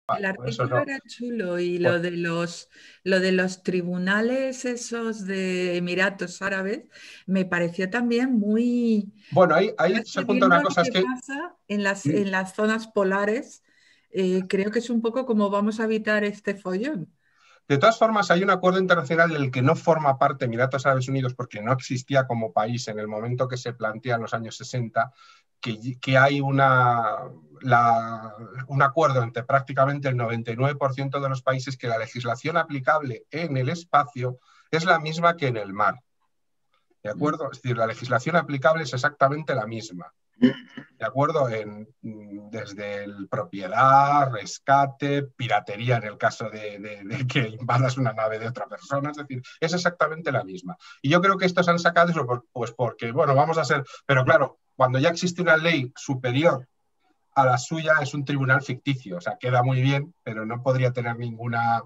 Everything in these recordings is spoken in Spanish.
Vale, El pues eso artículo no. era chulo y Pues, lo de los tribunales esos de Emiratos Árabes me pareció también muy... bueno, ahí Ahora se estoy junta viendo una lo cosa, es que que pasa mm, en las zonas polares. Creo que es un poco como vamos a evitar este follón. de todas formas hay un acuerdo internacional del que no forma parte Emiratos Árabes Unidos porque no existía como país en el momento que se plantea en los años 60, que hay un acuerdo entre prácticamente el 99% de los países que la legislación aplicable en el espacio es la misma que en el mar. ¿De Mm. acuerdo? Es decir, la legislación aplicable es exactamente la misma. ¿De acuerdo? Desde el propiedad, rescate, piratería en el caso de que invadas una nave de otra persona, es decir, es exactamente la misma. Y yo creo que estos han sacado eso pues porque, bueno, vamos a ser, pero claro, cuando ya existe una ley superior a la suya es un tribunal ficticio, o sea, queda muy bien, pero no podría tener ninguna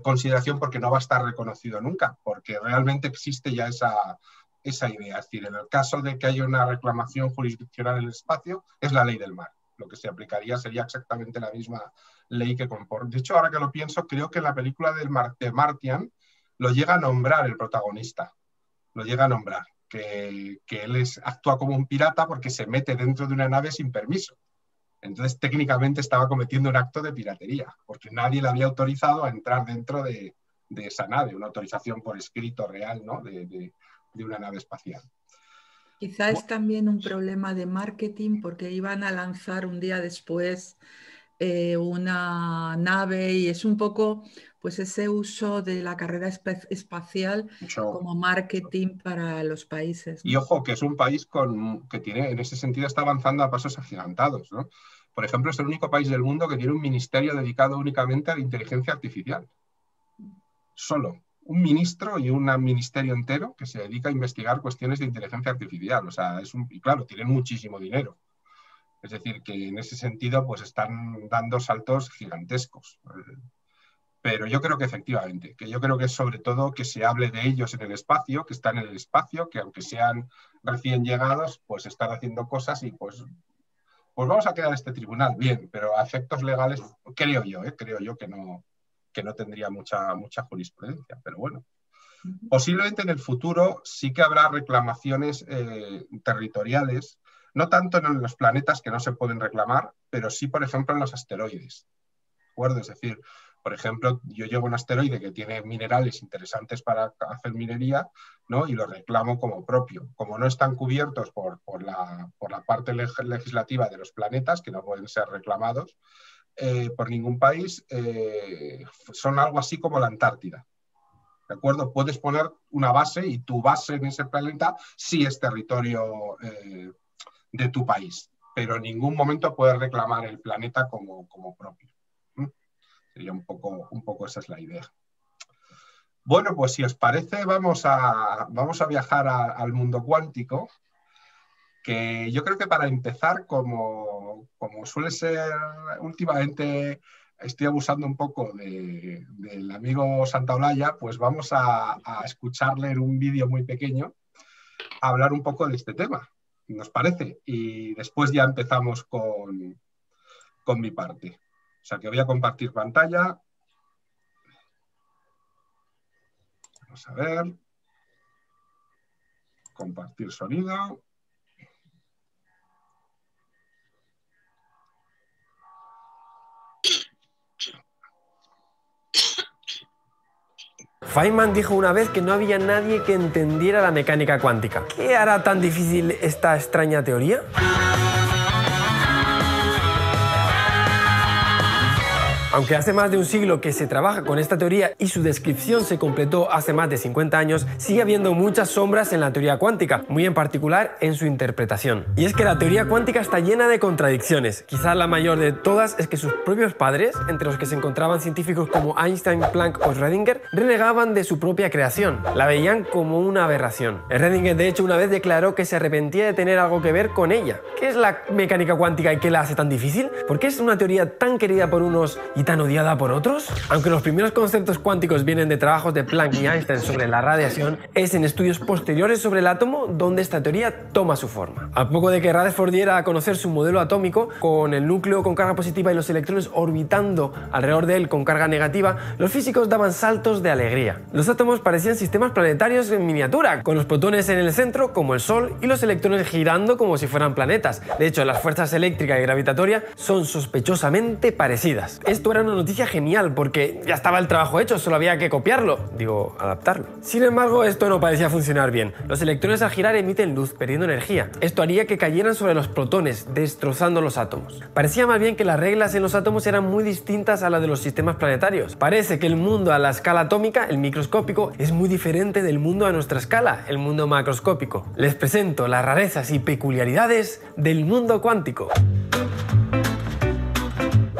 consideración porque no va a estar reconocido nunca, porque realmente existe ya esa idea. Es decir, en el caso de que haya una reclamación jurisdiccional en el espacio, es la ley del mar. Lo que se aplicaría sería exactamente la misma ley que compone. De hecho, ahora que lo pienso, creo que en la película de Martian lo llega a nombrar el protagonista, lo llega a nombrar, que él actúa como un pirata porque se mete dentro de una nave sin permiso. Entonces, técnicamente estaba cometiendo un acto de piratería, porque nadie le había autorizado a entrar dentro de esa nave, una autorización por escrito real, ¿no? De una nave espacial. Quizá es también un problema de marketing porque iban a lanzar un día después una nave y es un poco pues ese uso de la carrera espacial Mucho. como marketing para los países, Y ¿no? ojo, que es un país que tiene, en ese sentido, está avanzando a pasos agigantados, ¿no? Por ejemplo, es el único país del mundo que tiene un ministerio dedicado únicamente a la inteligencia artificial. Solo un ministro y un ministerio entero que se dedica a investigar cuestiones de inteligencia artificial. O sea, y claro, tienen muchísimo dinero. Es decir, que en ese sentido pues están dando saltos gigantescos. Pero yo creo que efectivamente, que yo creo que es sobre todo que se hable de ellos en el espacio, que están en el espacio, que aunque sean recién llegados, pues están haciendo cosas y pues vamos a crear este tribunal, bien, pero a efectos legales creo yo que no tendría mucha jurisprudencia, pero bueno. Posiblemente en el futuro sí que habrá reclamaciones territoriales, no tanto en los planetas que no se pueden reclamar, pero sí, por ejemplo, en los asteroides. ¿De acuerdo? Es decir, por ejemplo, yo llevo un asteroide que tiene minerales interesantes para hacer minería, ¿no? Y lo reclamo como propio. Como no están cubiertos por la parte legislativa de los planetas, que no pueden ser reclamados por ningún país, son algo así como la Antártida. ¿De acuerdo? Puedes poner una base y tu base en ese planeta sí es territorio de tu país, pero en ningún momento puedes reclamar el planeta como propio. Sería un poco esa es la idea. Bueno, pues si os parece, vamos a viajar al mundo cuántico, que yo creo que para empezar, como suele ser últimamente, estoy abusando un poco del amigo Santaolalla, pues vamos a escucharle en un vídeo muy pequeño a hablar un poco de este tema, ¿nos parece? Y después ya empezamos con mi parte. O sea que voy a compartir pantalla. Vamos a ver. Compartir sonido. Feynman dijo una vez que no había nadie que entendiera la mecánica cuántica. ¿Qué hará tan difícil esta extraña teoría? Aunque hace más de un siglo que se trabaja con esta teoría y su descripción se completó hace más de 50 años, sigue habiendo muchas sombras en la teoría cuántica, muy en particular en su interpretación. Y es que la teoría cuántica está llena de contradicciones. Quizás la mayor de todas es que sus propios padres, entre los que se encontraban científicos como Einstein, Planck o Schrödinger, renegaban de su propia creación. La veían como una aberración. Schrödinger, de hecho, una vez declaró que se arrepentía de tener algo que ver con ella. ¿Qué es la mecánica cuántica y qué la hace tan difícil? ¿Por qué es una teoría tan querida por unos y tan odiada por otros? Aunque los primeros conceptos cuánticos vienen de trabajos de Planck y Einstein sobre la radiación, es en estudios posteriores sobre el átomo donde esta teoría toma su forma. A poco de que Rutherford diera a conocer su modelo atómico, con el núcleo con carga positiva y los electrones orbitando alrededor de él con carga negativa, los físicos daban saltos de alegría. Los átomos parecían sistemas planetarios en miniatura, con los protones en el centro como el Sol y los electrones girando como si fueran planetas. De hecho, las fuerzas eléctrica y gravitatoria son sospechosamente parecidas. Esto era una noticia genial porque ya estaba el trabajo hecho, solo había que copiarlo, digo, adaptarlo. Sin embargo, esto no parecía funcionar bien. Los electrones al girar emiten luz, perdiendo energía. Esto haría que cayeran sobre los protones, destrozando los átomos. Parecía más bien que las reglas en los átomos eran muy distintas a las de los sistemas planetarios. Parece que el mundo a la escala atómica, el microscópico, es muy diferente del mundo a nuestra escala, el mundo macroscópico. Les presento las rarezas y peculiaridades del mundo cuántico.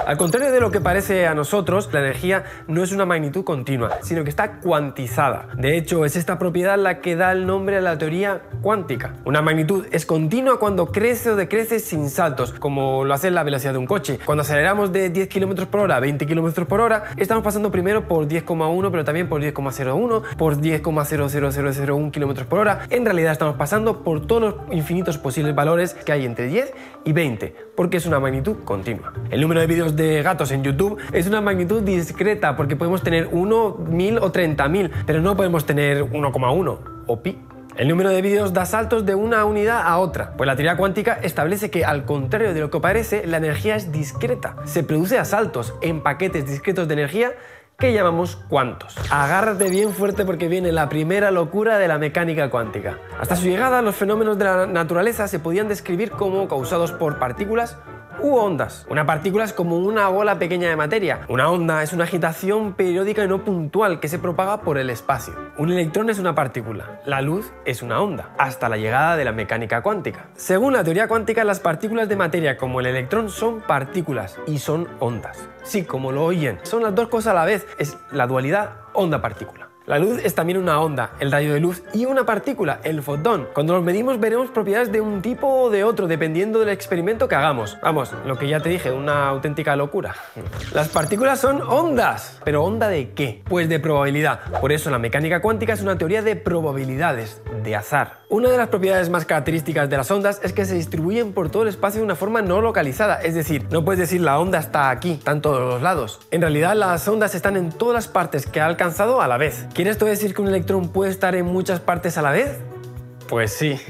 Al contrario de lo que parece a nosotros, la energía no es una magnitud continua, sino que está cuantizada. De hecho, es esta propiedad la que da el nombre a la teoría cuántica. Una magnitud es continua cuando crece o decrece sin saltos, como lo hace la velocidad de un coche. Cuando aceleramos de 10 km por hora a 20 km por hora, estamos pasando primero por 10,1, pero también por 10,01, por 10,00001 km por hora. En realidad estamos pasando por todos los infinitos posibles valores que hay entre 10 y 20, porque es una magnitud continua. El número de vídeos de gatos en YouTube es una magnitud discreta porque podemos tener 1, 1000 o 30.000, pero no podemos tener 1,1 o pi. El número de vídeos da saltos de una unidad a otra, pues la teoría cuántica establece que, al contrario de lo que parece, la energía es discreta. Se produce a saltos, en paquetes discretos de energía que llamamos cuantos. Agárrate bien fuerte porque viene la primera locura de la mecánica cuántica. Hasta su llegada, los fenómenos de la naturaleza se podían describir como causados por partículas u ondas. Una partícula es como una bola pequeña de materia. Una onda es una agitación periódica y no puntual que se propaga por el espacio. Un electrón es una partícula. La luz es una onda, hasta la llegada de la mecánica cuántica. Según la teoría cuántica, las partículas de materia como el electrón son partículas y son ondas. Sí, como lo oyen, son las dos cosas a la vez. Es la dualidad onda-partícula. La luz es también una onda, el rayo de luz, y una partícula, el fotón. Cuando los medimos veremos propiedades de un tipo o de otro, dependiendo del experimento que hagamos. Vamos, lo que ya te dije, una auténtica locura. Las partículas son ondas. ¿Pero onda de qué? Pues de probabilidad. Por eso la mecánica cuántica es una teoría de probabilidades, de azar. Una de las propiedades más características de las ondas es que se distribuyen por todo el espacio de una forma no localizada. Es decir, no puedes decir la onda está aquí, está en todos los lados. En realidad, las ondas están en todas las partes que ha alcanzado a la vez. ¿Quiere esto decir que un electrón puede estar en muchas partes a la vez? Pues sí.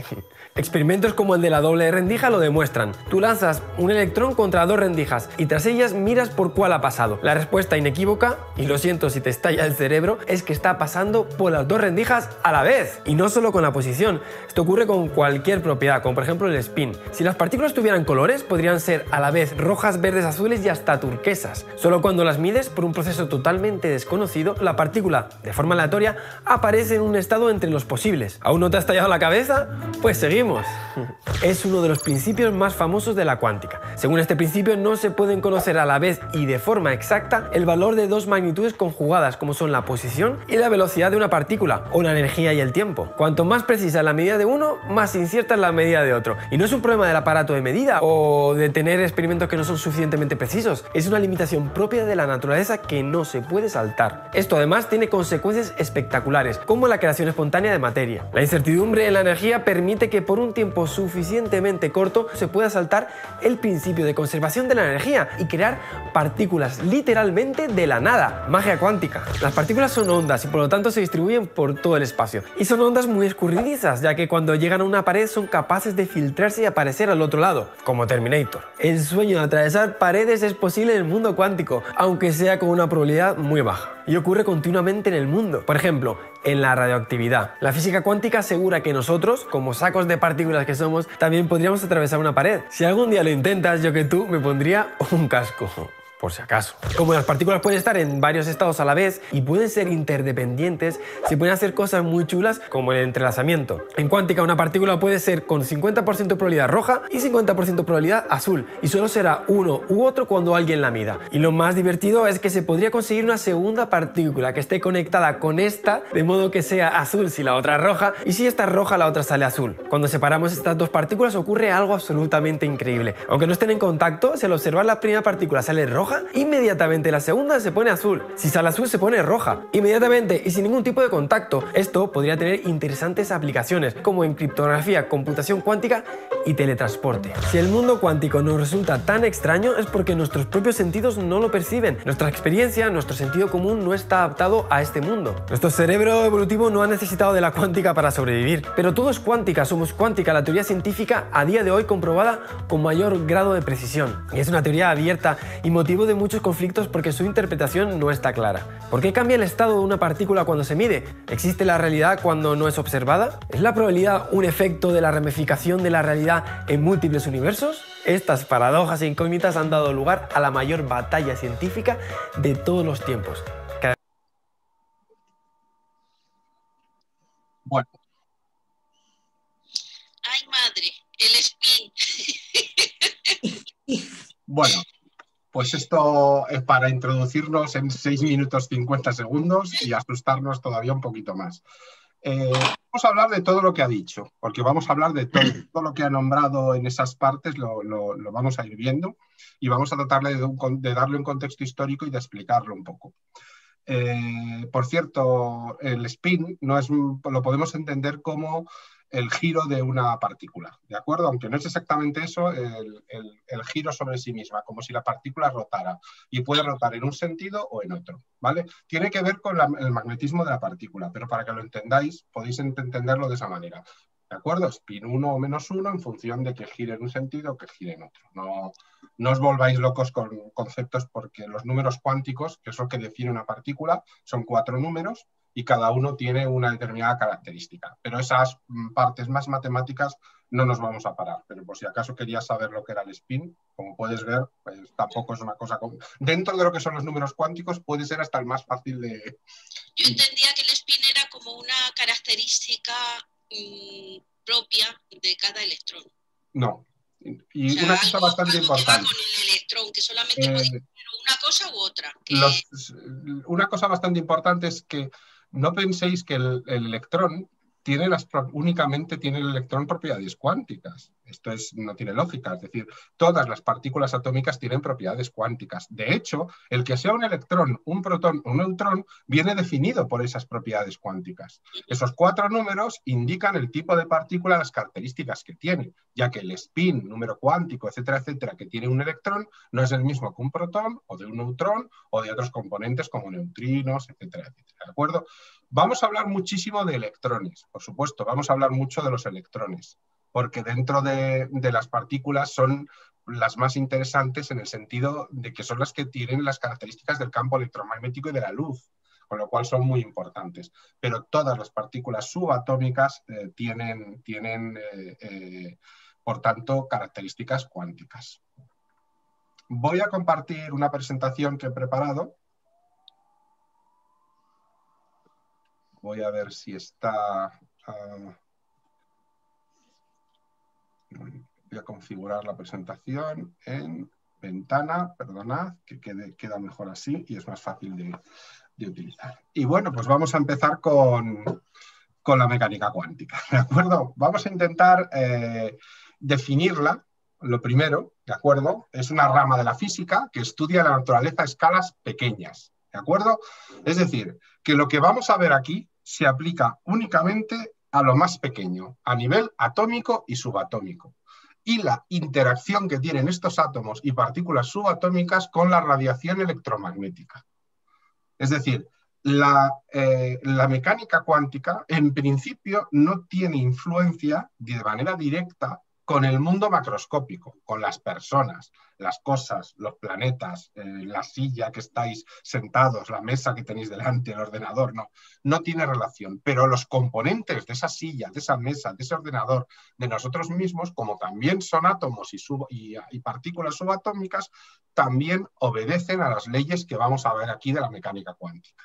Experimentos como el de la doble rendija lo demuestran. Tú lanzas un electrón contra dos rendijas y tras ellas miras por cuál ha pasado. La respuesta inequívoca, y lo siento si te estalla el cerebro, es que está pasando por las dos rendijas a la vez. Y no solo con la posición. Esto ocurre con cualquier propiedad, como por ejemplo el spin. Si las partículas tuvieran colores, podrían ser a la vez rojas, verdes, azules y hasta turquesas. Solo cuando las mides por un proceso totalmente desconocido, la partícula, de forma aleatoria, aparece en un estado entre los posibles. ¿Aún no te ha estallado la cabeza? Pues seguimos. Es uno de los principios más famosos de la cuántica. Según este principio, no se pueden conocer a la vez y de forma exacta el valor de dos magnitudes conjugadas, como son la posición y la velocidad de una partícula, o la energía y el tiempo. Cuanto más precisa es la medida de uno, más incierta es la medida de otro. Y no es un problema del aparato de medida o de tener experimentos que no son suficientemente precisos. Es una limitación propia de la naturaleza que no se puede saltar. Esto además tiene consecuencias espectaculares, como la creación espontánea de materia. La incertidumbre en la energía permite que por un tiempo suficientemente corto se pueda saltar el principio de conservación de la energía y crear partículas literalmente de la nada. Magia cuántica. Las partículas son ondas y por lo tanto se distribuyen por todo el espacio. Y son ondas muy escurridizas, ya que cuando llegan a una pared son capaces de filtrarse y aparecer al otro lado, como Terminator. El sueño de atravesar paredes es posible en el mundo cuántico, aunque sea con una probabilidad muy baja. Y ocurre continuamente en el mundo. Por ejemplo, en la radioactividad. La física cuántica asegura que nosotros, como sacos de partículas que somos, también podríamos atravesar una pared. Si algún día lo intentas, yo que tú me pondría un casco. Por si acaso. Como las partículas pueden estar en varios estados a la vez y pueden ser interdependientes, se pueden hacer cosas muy chulas como el entrelazamiento. En cuántica, una partícula puede ser con 50% de probabilidad roja y 50% de probabilidad azul, y solo será uno u otro cuando alguien la mida. Y lo más divertido es que se podría conseguir una segunda partícula que esté conectada con esta, de modo que sea azul si la otra es roja, y si esta es roja la otra sale azul. Cuando separamos estas dos partículas ocurre algo absolutamente increíble. Aunque no estén en contacto, si al observar la primera partícula sale roja, roja, inmediatamente la segunda se pone azul. Si sale azul se pone roja, inmediatamente y sin ningún tipo de contacto. Esto podría tener interesantes aplicaciones, como en criptografía, computación cuántica y teletransporte. Si el mundo cuántico nos resulta tan extraño es porque nuestros propios sentidos no lo perciben. Nuestra experiencia, nuestro sentido común no está adaptado a este mundo. Nuestro cerebro evolutivo no ha necesitado de la cuántica para sobrevivir. Pero todo es cuántica, somos cuántica, la teoría científica a día de hoy comprobada con mayor grado de precisión. Y es una teoría abierta y motivo de muchos conflictos porque su interpretación no está clara. ¿Por qué cambia el estado de una partícula cuando se mide? ¿Existe la realidad cuando no es observada? ¿Es la probabilidad un efecto de la ramificación de la realidad en múltiples universos? Estas paradojas e incógnitas han dado lugar a la mayor batalla científica de todos los tiempos. Bueno. Ay, madre, el spin. Bueno, pues esto es para introducirnos en 6 minutos 50 segundos y asustarnos todavía un poquito más. Vamos a hablar de todo lo que ha dicho, porque vamos a hablar de todo lo que ha nombrado en esas partes, lo vamos a ir viendo y vamos a tratar de darle un contexto histórico y de explicarlo un poco. Por cierto, el spin lo podemos entender como el giro de una partícula, ¿de acuerdo? Aunque no es exactamente eso, el giro sobre sí misma, como si la partícula rotara, y puede rotar en un sentido o en otro, ¿vale? Tiene que ver con el magnetismo de la partícula, pero para que lo entendáis, podéis entenderlo de esa manera, ¿de acuerdo? Spin 1 o menos 1 en función de que gire en un sentido o que gire en otro. No os volváis locos con conceptos porque los números cuánticos, que es lo que define una partícula, son 4 números, y cada uno tiene una determinada característica. Pero esas partes más matemáticas no nos vamos a parar. Pero por si acaso querías saber lo que era el spin, como puedes ver, pues tampoco es una cosa... Dentro de lo que son los números cuánticos puede ser hasta el más fácil de... Yo entendía que el spin era como una característica propia de cada electrón. No. Y o sea, una cosa bastante importante. Con el electrón, que solamente podía ser una cosa u otra. Una cosa bastante importante es que no penséis que el electrón únicamente tiene el electrón propiedades cuánticas. Esto no tiene lógica, es decir, todas las partículas atómicas tienen propiedades cuánticas. De hecho, el que sea un electrón, un protón o un neutrón viene definido por esas propiedades cuánticas. Esos 4 números indican el tipo de partícula, las características que tiene, ya que el spin, número cuántico, etcétera, etcétera, que tiene un electrón no es el mismo que un protón o de un neutrón o de otros componentes como neutrinos, etcétera, etcétera. ¿De acuerdo? Vamos a hablar muchísimo de electrones, por supuesto, vamos a hablar mucho de los electrones, porque dentro de las partículas son las más interesantes en el sentido de que son las que tienen las características del campo electromagnético y de la luz, con lo cual son muy importantes. Pero todas las partículas subatómicas tienen por tanto, características cuánticas. Voy a compartir una presentación que he preparado. Voy a ver si está... voy a configurar la presentación en ventana, perdonad, que queda mejor así y es más fácil de utilizar. Y bueno, pues vamos a empezar con la mecánica cuántica, ¿de acuerdo? Vamos a intentar definirla, lo primero, ¿de acuerdo? Es una rama de la física que estudia la naturaleza a escalas pequeñas, ¿de acuerdo? Es decir, que lo que vamos a ver aquí se aplica únicamente a lo más pequeño, a nivel atómico y subatómico, y la interacción que tienen estos átomos y partículas subatómicas con la radiación electromagnética. Es decir, la mecánica cuántica, en principio, no tiene influencia de manera directa con el mundo macroscópico, con las personas, las cosas, los planetas, la silla que estáis sentados, la mesa que tenéis delante, el ordenador, no tiene relación. Pero los componentes de esa silla, de esa mesa, de ese ordenador, de nosotros mismos, como también son átomos y partículas subatómicas, también obedecen a las leyes que vamos a ver aquí de la mecánica cuántica.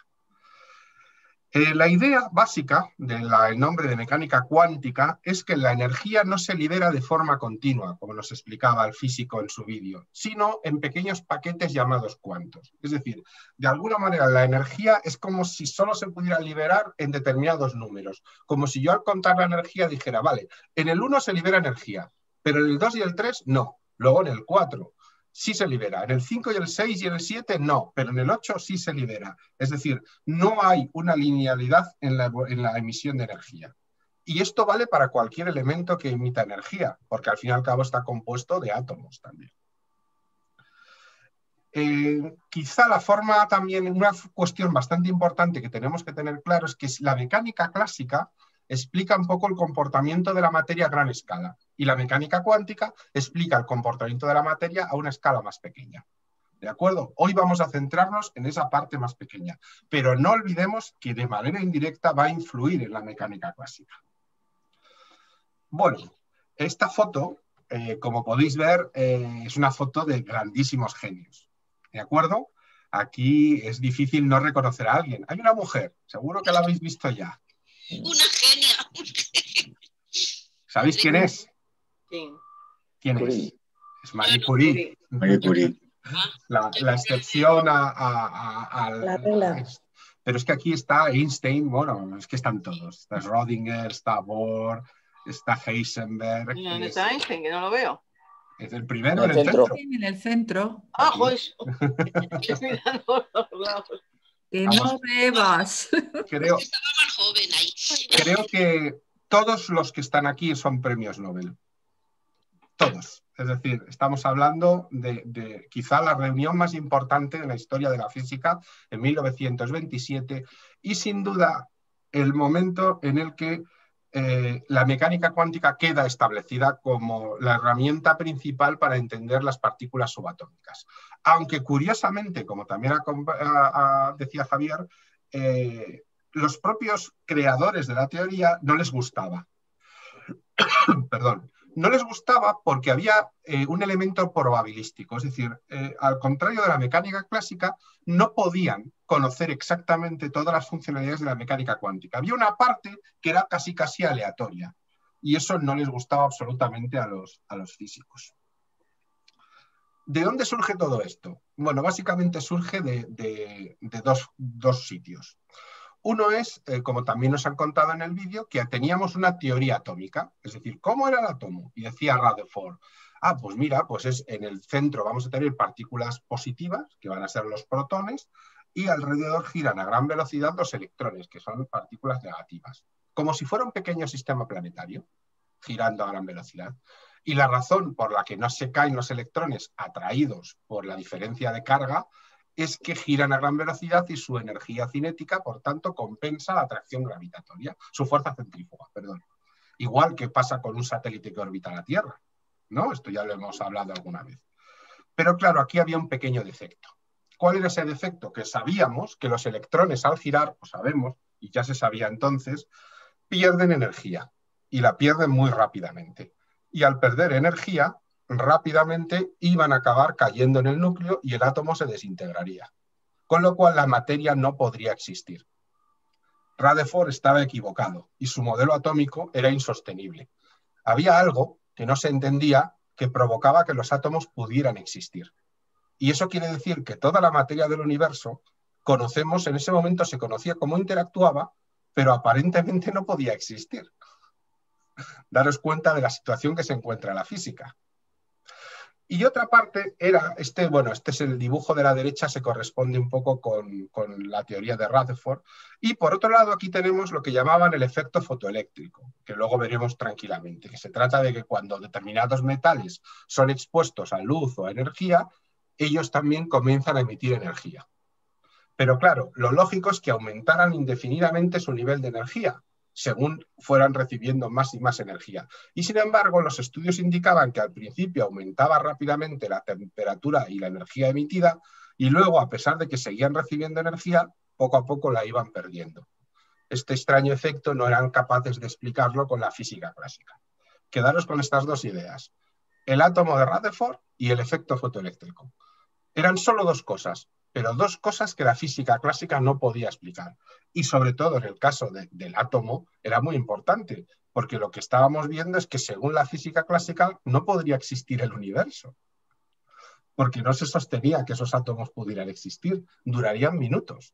La idea básica del nombre de mecánica cuántica es que la energía no se libera de forma continua, como nos explicaba el físico en su vídeo, sino en pequeños paquetes llamados cuantos. Es decir, de alguna manera la energía es como si solo se pudiera liberar en determinados números, como si yo al contar la energía dijera, vale, en el 1 se libera energía, pero en el 2 y el 3 no, luego en el 4. sí se libera. En el 5 y el 6 y en el 7 no, pero en el 8 sí se libera. Es decir, no hay una linealidad en la emisión de energía. Y esto vale para cualquier elemento que emita energía, porque al fin y al cabo está compuesto de átomos también. Quizá la forma también, una cuestión bastante importante que tenemos que tener claro es que la mecánica clásica explica un poco el comportamiento de la materia a gran escala y la mecánica cuántica explica el comportamiento de la materia a una escala más pequeña. ¿De acuerdo? Hoy vamos a centrarnos en esa parte más pequeña, pero no olvidemos que de manera indirecta va a influir en la mecánica clásica. Bueno, esta foto, como podéis ver, es una foto de grandísimos genios. ¿De acuerdo? Aquí es difícil no reconocer a alguien. Hay una mujer, seguro que la habéis visto ya. Una genia. ¿Sabéis quién es? Sí. ¿Quién Curie. es? Es Marie Curie. Marie Curie. La excepción a La regla. pero es que aquí está Einstein, bueno, es que están todos. Está Schrödinger, está Bohr, está Heisenberg. ¿Y dónde está Einstein? Que no lo veo. Es el primero En en el el centro. centro. En el centro. ¡Ah, joder! Estoy mirando los lados. Que Vamos. no bebas. Creo, Estaba más joven ahí. creo que todos los que están aquí son premios Nobel. Todos. Es decir, estamos hablando de quizá la reunión más importante de la historia de la física en 1927 y sin duda el momento en el que la mecánica cuántica queda establecida como la herramienta principal para entender las partículas subatómicas. Aunque curiosamente, como también decía Javier, los propios creadores de la teoría no les gustaba. Perdón. No les gustaba porque había un elemento probabilístico, es decir, al contrario de la mecánica clásica, no podían conocer exactamente todas las funcionalidades de la mecánica cuántica. Había una parte que era casi aleatoria y eso no les gustaba absolutamente a los físicos. ¿De dónde surge todo esto? Bueno, básicamente surge de dos sitios. Uno es, como también nos han contado en el vídeo, que teníamos una teoría atómica, es decir, ¿cómo era el átomo? Y decía Rutherford, pues mira, pues es en el centro vamos a tener partículas positivas, que van a ser los protones, y alrededor giran a gran velocidad los electrones, que son partículas negativas, como si fuera un pequeño sistema planetario, girando a gran velocidad. Y la razón por la que no se caen los electrones atraídos por la diferencia de carga es que giran a gran velocidad y su energía cinética, por tanto, compensa la atracción gravitatoria, su fuerza centrífuga, perdón. Igual que pasa con un satélite que orbita la Tierra, ¿no? Esto ya lo hemos hablado alguna vez. Pero claro, aquí había un pequeño defecto. ¿Cuál era ese defecto? Que sabíamos que los electrones al girar, pues sabemos, y ya se sabía entonces, pierden energía, y la pierden muy rápidamente. Y al perder energía, rápidamente iban a acabar cayendo en el núcleo y el átomo se desintegraría, con lo cual la materia no podría existir. Rutherford estaba equivocado y su modelo atómico era insostenible. Había algo que no se entendía que provocaba que los átomos pudieran existir. Y eso quiere decir que toda la materia del universo conocemos, en ese momento se conocía cómo interactuaba, pero aparentemente no podía existir. Daros cuenta de la situación que se encuentra la física. Y otra parte era, este es el dibujo de la derecha, se corresponde un poco con la teoría de Rutherford. Y por otro lado aquí tenemos lo que llamaban el efecto fotoeléctrico, que luego veremos tranquilamente, que se trata de que cuando determinados metales son expuestos a luz o a energía, ellos también comienzan a emitir energía. Pero claro, lo lógico es que aumentaran indefinidamente su nivel de energía, según fueran recibiendo más y más energía. Y sin embargo, los estudios indicaban que al principio aumentaba rápidamente la temperatura y la energía emitida, y luego, a pesar de que seguían recibiendo energía, poco a poco la iban perdiendo. Este extraño efecto no eran capaces de explicarlo con la física clásica. Quedaros con estas dos ideas: el átomo de Rutherford y el efecto fotoeléctrico. Eran solo dos cosas, pero dos cosas que la física clásica no podía explicar. Y sobre todo en el caso del átomo era muy importante, porque lo que estábamos viendo es que según la física clásica no podría existir el universo, porque no se sostenía que esos átomos pudieran existir, durarían minutos,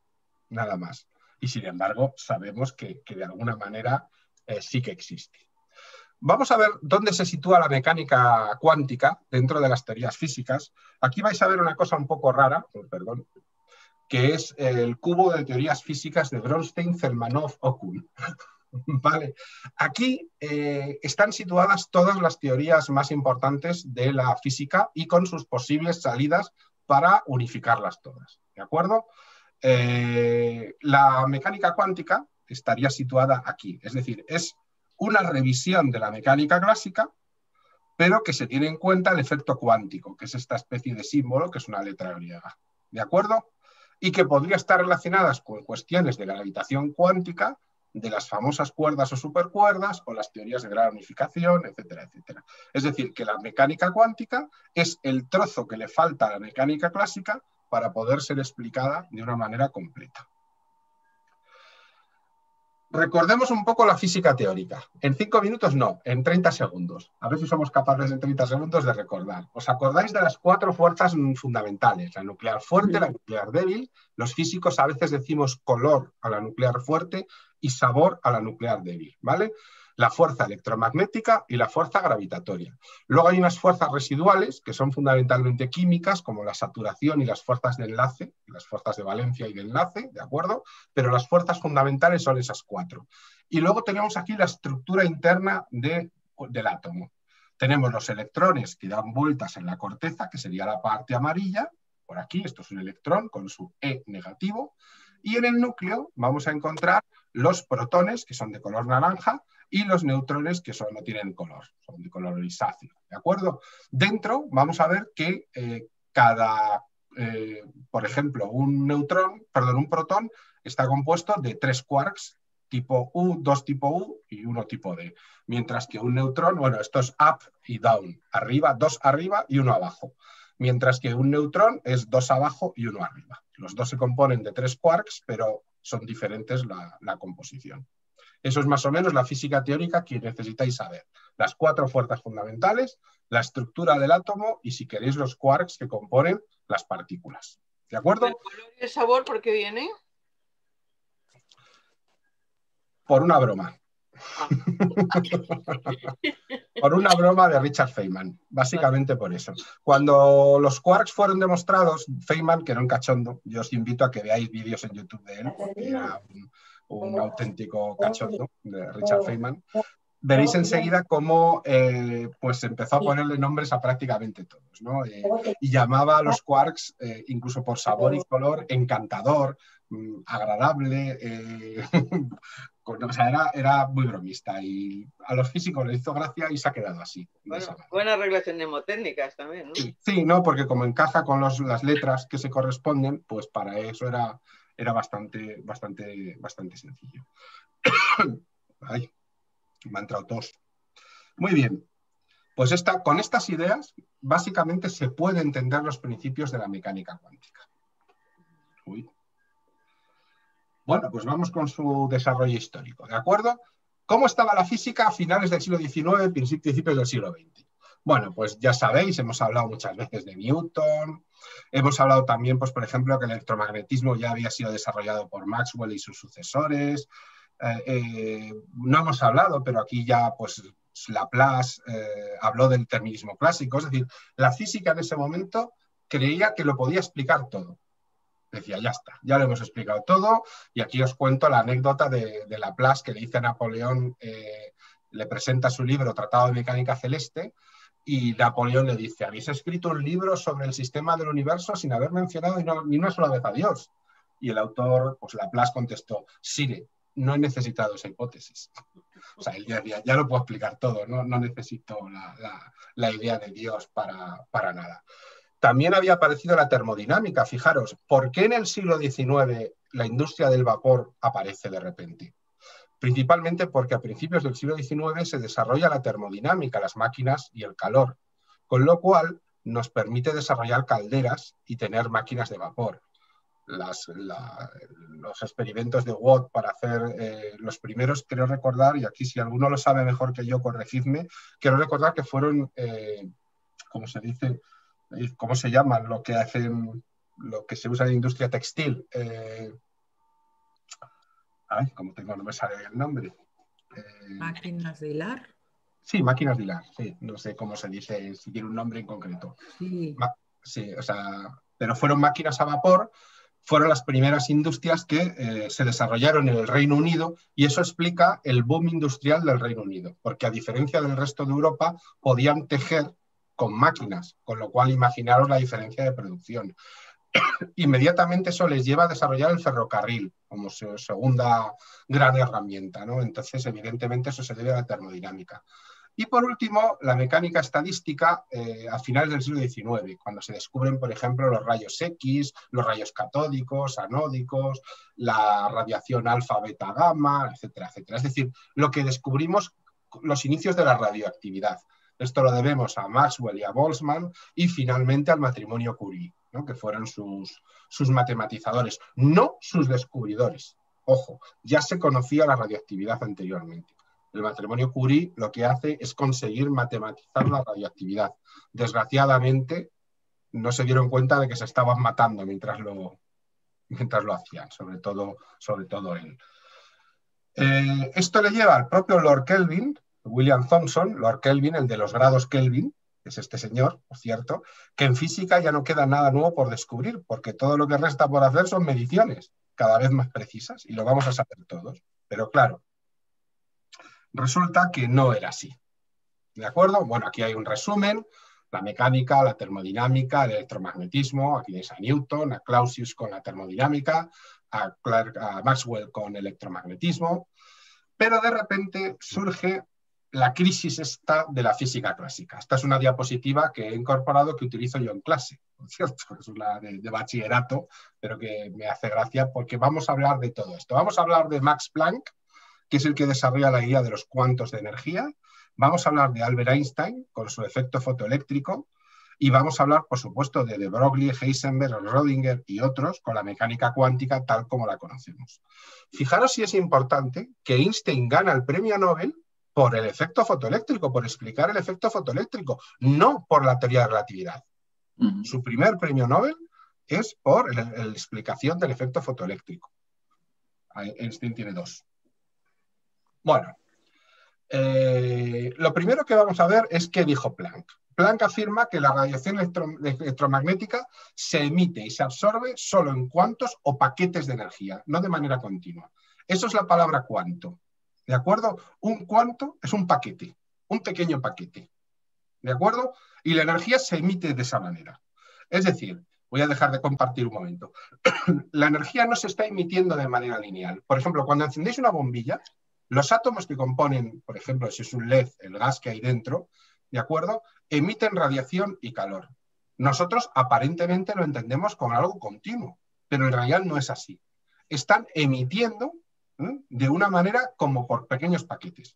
nada más. Y sin embargo sabemos que de alguna manera sí que existe. Vamos a ver dónde se sitúa la mecánica cuántica dentro de las teorías físicas. Aquí vais a ver una cosa un poco rara, perdón, que es el cubo de teorías físicas de Bronstein, Zelmanov, Okun. Vale. Aquí están situadas todas las teorías más importantes de la física y con sus posibles salidas para unificarlas todas. ¿De acuerdo? La mecánica cuántica estaría situada aquí. Es decir, es una revisión de la mecánica clásica, pero que se tiene en cuenta el efecto cuántico, que es esta especie de símbolo que es una letra griega. ¿De acuerdo? Y que podría estar relacionadas con cuestiones de gravitación cuántica, de las famosas cuerdas o supercuerdas, o las teorías de gran unificación, etcétera, etcétera. Es decir, que la mecánica cuántica es el trozo que le falta a la mecánica clásica para poder ser explicada de una manera completa. Recordemos un poco la física teórica. En 5 minutos no, en 30 segundos. A ver si somos capaces en 30 segundos de recordar. ¿Os acordáis de las 4 fuerzas fundamentales? La nuclear fuerte, la nuclear débil. Los físicos a veces decimos color a la nuclear fuerte y sabor a la nuclear débil, ¿vale? La fuerza electromagnética y la fuerza gravitatoria. Luego hay unas fuerzas residuales que son fundamentalmente químicas, como la saturación y las fuerzas de enlace, las fuerzas de valencia y de enlace, ¿de acuerdo? Pero las fuerzas fundamentales son esas 4. Y luego tenemos aquí la estructura interna del átomo. Tenemos los electrones que dan vueltas en la corteza, que sería la parte amarilla, por aquí, esto es un electrón con su E negativo, y en el núcleo vamos a encontrar los protones, que son de color naranja, y los neutrones, que no tienen color, son de color grisáceo, ¿de acuerdo? Dentro vamos a ver que por ejemplo, un protón está compuesto de 3 quarks tipo U, 2 tipo U y 1 tipo D. Mientras que un neutrón, bueno, esto es up y down, arriba, 2 arriba y 1 abajo. Mientras que un neutrón es 2 abajo y 1 arriba. Los dos se componen de 3 quarks, pero son diferentes la composición. Eso es más o menos la física teórica que necesitáis saber. Las 4 fuerzas fundamentales, la estructura del átomo y, si queréis, los quarks que componen las partículas. ¿De acuerdo? ¿El color y el sabor por qué viene? Por una broma. Por una broma de Richard Feynman, básicamente por eso. Cuando los quarks fueron demostrados, Feynman, que era un cachondo, yo os invito a que veáis vídeos en YouTube de él, porque era un auténtico cachondo de Richard Feynman, veréis enseguida cómo pues empezó a ponerle nombres a prácticamente todos, ¿no? Y llamaba a los quarks, incluso por sabor y color, encantador, agradable, o sea, era muy bromista y a los físicos les hizo gracia y se ha quedado así. Bueno, buena regulación mnemotécnicas también, ¿no? Sí, ¿no? Porque como encaja con las letras que se corresponden, pues para eso era bastante sencillo. Ay, me ha entrado tos. Muy bien. Pues con estas ideas, básicamente se puede entender los principios de la mecánica cuántica. Uy. Bueno, pues vamos con su desarrollo histórico, ¿de acuerdo? ¿Cómo estaba la física a finales del siglo XIX, principios del siglo XX? Bueno, pues ya sabéis, hemos hablado muchas veces de Newton, hemos hablado también, pues por ejemplo, que el electromagnetismo ya había sido desarrollado por Maxwell y sus sucesores. No hemos hablado, pero aquí ya pues Laplace habló del determinismo clásico, es decir, la física en ese momento creía que lo podía explicar todo. Decía, ya está, ya lo hemos explicado todo, y aquí os cuento la anécdota de Laplace, que le dice a Napoleón, le presenta su libro Tratado de Mecánica Celeste, y Napoleón le dice, habéis escrito un libro sobre el sistema del universo sin haber mencionado ni una sola vez a Dios. Y el autor, pues Laplace contestó, Sire, no he necesitado esa hipótesis. O sea, él decía, ya lo puedo explicar todo, no necesito la idea de Dios para nada. También había aparecido la termodinámica, fijaros, ¿por qué en el siglo XIX la industria del vapor aparece de repente? Principalmente porque a principios del siglo XIX se desarrolla la termodinámica, las máquinas y el calor, con lo cual nos permite desarrollar calderas y tener máquinas de vapor. Los experimentos de Watt para hacer los primeros, creo recordar, y aquí si alguno lo sabe mejor que yo, corregidme, quiero recordar que fueron, ¿cómo se dice?, ¿cómo se llaman lo que hacen, lo que se usa en industria textil? Ay, como no me sale el nombre. Máquinas de hilar. Sí, máquinas de hilar, sí, no sé cómo se dice, si tiene un nombre en concreto. Sí. Sí, o sea, pero fueron máquinas a vapor, fueron las primeras industrias que se desarrollaron en el Reino Unido y eso explica el boom industrial del Reino Unido, porque a diferencia del resto de Europa podían tejer con máquinas, con lo cual imaginaros la diferencia de producción. Inmediatamente eso les lleva a desarrollar el ferrocarril como su segunda gran herramienta, ¿no? Entonces, evidentemente, eso se debe a la termodinámica. Y por último, la mecánica estadística a finales del siglo XIX, cuando se descubren, por ejemplo, los rayos X, los rayos catódicos, anódicos, la radiación alfa, beta, gamma, etcétera, etcétera. Es decir, lo que descubrimos, los inicios de la radioactividad. Esto lo debemos a Maxwell y a Boltzmann y finalmente al matrimonio Curie, ¿no? Que fueron sus matematizadores, no sus descubridores. Ojo, ya se conocía la radioactividad anteriormente. El matrimonio Curie lo que hace es conseguir matematizar la radioactividad. Desgraciadamente, no se dieron cuenta de que se estaban matando mientras lo hacían, sobre todo él. Esto le lleva al propio Lord Kelvin, William Thomson, Lord Kelvin, el de los grados Kelvin, que es este señor, por cierto, que en física ya no queda nada nuevo por descubrir, porque todo lo que resta por hacer son mediciones cada vez más precisas, y lo vamos a saber todos. Pero claro, resulta que no era así. ¿De acuerdo? Bueno, aquí hay un resumen: la mecánica, la termodinámica, el electromagnetismo. Aquí tenéis a Newton, a Clausius con la termodinámica, a Maxwell con el electromagnetismo. Pero de repente surge la crisis esta de la física clásica. Esta es una diapositiva que he incorporado, que utilizo yo en clase, por cierto, es una de bachillerato, pero que me hace gracia porque vamos a hablar de todo esto. Vamos a hablar de Max Planck, que es el que desarrolla la idea de los cuantos de energía. Vamos a hablar de Albert Einstein con su efecto fotoeléctrico y vamos a hablar, por supuesto, de Broglie, Heisenberg, Rödinger y otros con la mecánica cuántica tal como la conocemos. Fijaros si es importante que Einstein gana el premio Nobel por el efecto fotoeléctrico, por explicar el efecto fotoeléctrico, no por la teoría de relatividad. Su primer premio Nobel es por la explicación del efecto fotoeléctrico. Einstein tiene 2. Bueno, lo primero que vamos a ver es qué dijo Planck. Planck afirma que la radiación electromagnética se emite y se absorbe solo en cuantos o paquetes de energía, no de manera continua. Eso es la palabra cuanto. ¿De acuerdo? Un cuanto es un paquete, un pequeño paquete. ¿De acuerdo? Y la energía se emite de esa manera. Es decir, voy a dejar de compartir un momento. La energía no se está emitiendo de manera lineal. Por ejemplo, cuando encendéis una bombilla, los átomos que componen, por ejemplo, si es un LED, el gas que hay dentro, ¿de acuerdo?, emiten radiación y calor. Nosotros aparentemente lo entendemos como algo continuo, pero en realidad no es así. Están emitiendo de una manera como por pequeños paquetes.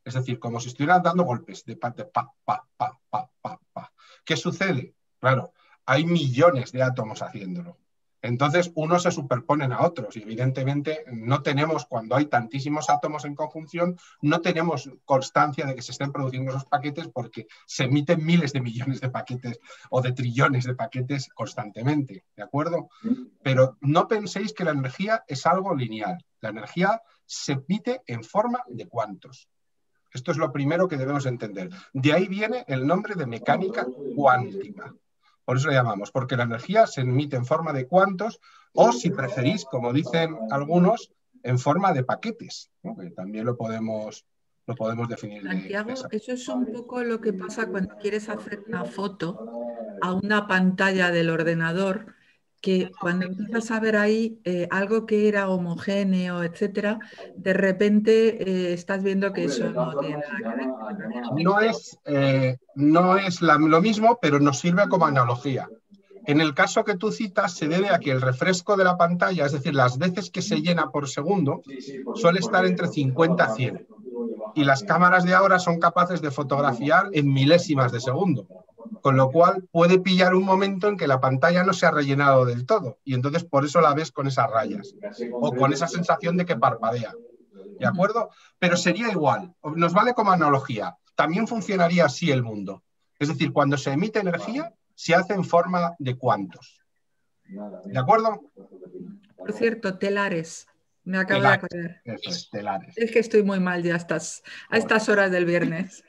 Es decir, como si estuvieran dando golpes de pa, pa, pa, pa, pa, pa. ¿Qué sucede? Claro, hay millones de átomos haciéndolo. Entonces, unos se superponen a otros y evidentemente no tenemos, cuando hay tantísimos átomos en conjunción, no tenemos constancia de que se estén produciendo esos paquetes porque se emiten miles de millones de paquetes o de trillones de paquetes constantemente, ¿de acuerdo? Pero no penséis que la energía es algo lineal. La energía se emite en forma de cuantos. Esto es lo primero que debemos entender. De ahí viene el nombre de mecánica cuántica. Por eso le llamamos, porque la energía se emite en forma de cuantos o, si preferís, como dicen algunos, en forma de paquetes, ¿no? Que también lo podemos definir. Santiago, eso es un poco lo que pasa cuando quieres hacer una foto a una pantalla del ordenador, que cuando empiezas a ver ahí algo que era homogéneo, etcétera, de repente estás viendo que eso no tiene nada que ver. No es lo mismo, pero nos sirve como analogía. En el caso que tú citas, se debe a que el refresco de la pantalla, es decir, las veces que se llena por segundo, suele estar entre 50 a 100. Y las cámaras de ahora son capaces de fotografiar en milésimas de segundo. Con lo cual puede pillar un momento en que la pantalla no se ha rellenado del todo y entonces por eso la ves con esas rayas o con esa sensación de que parpadea. ¿De acuerdo? Pero sería igual, nos vale como analogía. También funcionaría así el mundo. Es decir, cuando se emite energía, se hace en forma de cuantos. ¿De acuerdo? Por cierto, telares. Me acabo de acordar. Eso es, telares. Es que estoy muy mal ya a estas horas del viernes.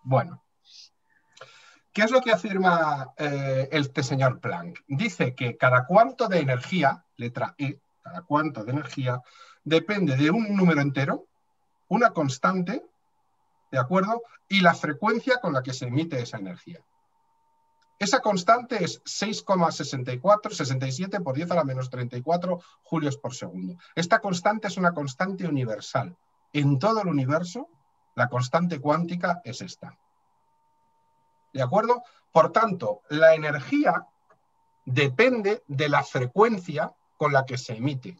Bueno. ¿Qué es lo que afirma este señor Planck? Dice que cada cuanto de energía, letra E, cada cuanto de energía, depende de un número entero, una constante, ¿de acuerdo? Y la frecuencia con la que se emite esa energía. Esa constante es 6,67 por 10 a la menos 34 julios por segundo. Esta constante es una constante universal. En todo el universo, la constante cuántica es esta. ¿De acuerdo? Por tanto, la energía depende de la frecuencia con la que se emite.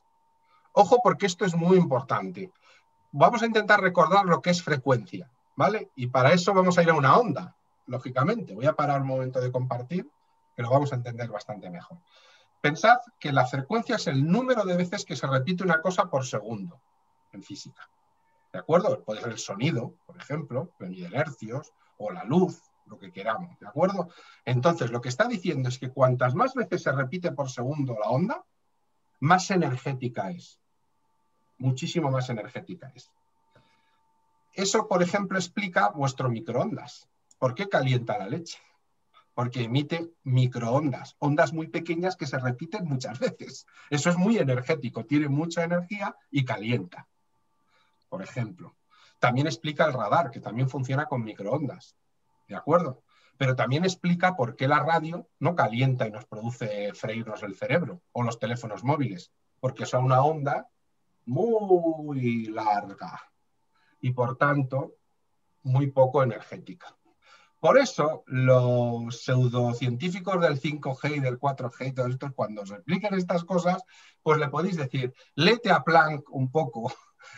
Ojo, porque esto es muy importante. Vamos a intentar recordar lo que es frecuencia, ¿vale? Y para eso vamos a ir a una onda, lógicamente. Voy a parar un momento de compartir, que lo vamos a entender bastante mejor. Pensad que la frecuencia es el número de veces que se repite una cosa por segundo en física. ¿De acuerdo? Puede ser el sonido, por ejemplo, que mide en hercios, o la luz, lo que queramos, ¿de acuerdo? Entonces, lo que está diciendo es que cuantas más veces se repite por segundo la onda, más energética es. Muchísimo más energética es. Eso, por ejemplo, explica vuestro microondas. ¿Por qué calienta la leche? Porque emite microondas, ondas muy pequeñas que se repiten muchas veces. Eso es muy energético, tiene mucha energía y calienta, por ejemplo. También explica el radar, que también funciona con microondas. ¿De acuerdo? Pero también explica por qué la radio no calienta y nos produce freírnos el cerebro, o los teléfonos móviles, porque son una onda muy larga y, por tanto, muy poco energética. Por eso, los pseudocientíficos del 5G y del 4G y todo esto, cuando os expliquen estas cosas, pues le podéis decir, léete a Planck un poco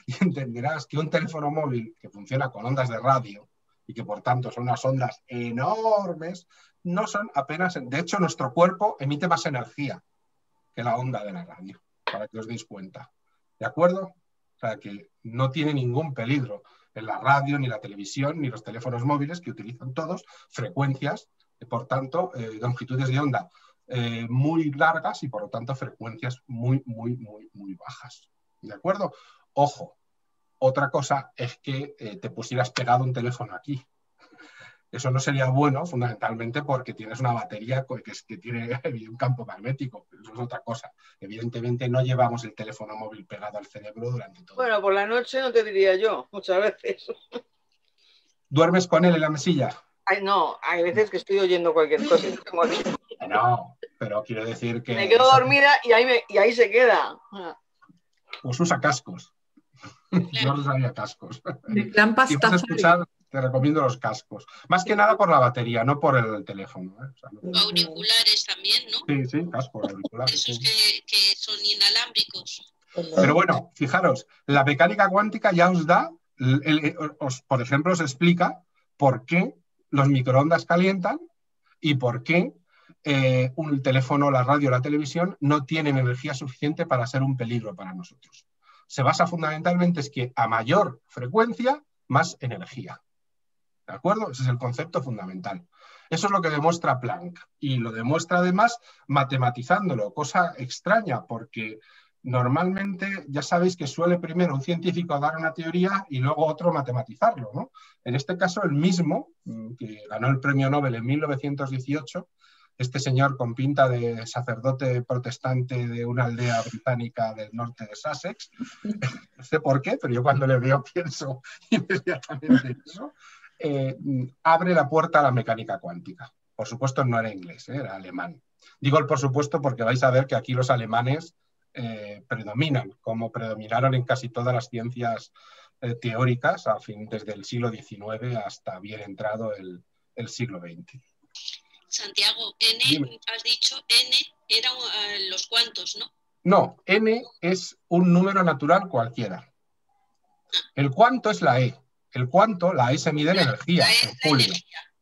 y entenderás que un teléfono móvil que funciona con ondas de radio y que por tanto son unas ondas enormes, no son apenas... De hecho, nuestro cuerpo emite más energía que la onda de la radio, para que os deis cuenta. ¿De acuerdo? O sea, que no tiene ningún peligro en la radio, ni la televisión, ni los teléfonos móviles, que utilizan todos frecuencias, por tanto, longitudes de onda muy largas y por lo tanto frecuencias muy bajas. ¿De acuerdo? Ojo. Otra cosa es que te pusieras pegado un teléfono aquí. Eso no sería bueno, fundamentalmente, porque tienes una batería que tiene un campo magnético. Eso es otra cosa. Evidentemente no llevamos el teléfono móvil pegado al cerebro durante todo. Bueno, por la noche no te diría yo, muchas veces. ¿Duermes con él en la mesilla? Ay, no, hay veces que estoy oyendo cualquier cosa. No, pero quiero decir que... Me quedo dormida y ahí se queda. Pues usa cascos. Yo no usaría cascos. El plan Si vas a escuchar, te recomiendo los cascos. Más que nada por la batería, no por el teléfono. O sea, no... Auriculares también, ¿no? Sí, cascos, auriculares. Esos que son inalámbricos. Pero bueno, fijaros, la mecánica cuántica ya os da, por ejemplo, os explica por qué los microondas calientan y por qué un teléfono, la radio, la televisión no tienen energía suficiente para ser un peligro para nosotros. Se basa fundamentalmente en que a mayor frecuencia, más energía. ¿De acuerdo? Ese es el concepto fundamental. Eso es lo que demuestra Planck. Y lo demuestra además matematizándolo, cosa extraña porque normalmente ya sabéis que suele primero un científico dar una teoría y luego otro matematizarlo, ¿no? En este caso el mismo, que ganó el premio Nobel en 1918, este señor con pinta de sacerdote protestante de una aldea británica del norte de Sussex, no sé por qué, pero yo cuando le veo pienso inmediatamente en eso, abre la puerta a la mecánica cuántica. Por supuesto no era inglés, era alemán. Digo el por supuesto porque vais a ver que aquí los alemanes predominan, como predominaron en casi todas las ciencias teóricas, desde el siglo XIX hasta bien entrado el siglo XX. Santiago, N, dime. Has dicho N eran los cuantos, ¿no? No, N es un número natural cualquiera. El cuanto es la E. El cuanto, la E se mide en energía, en julio.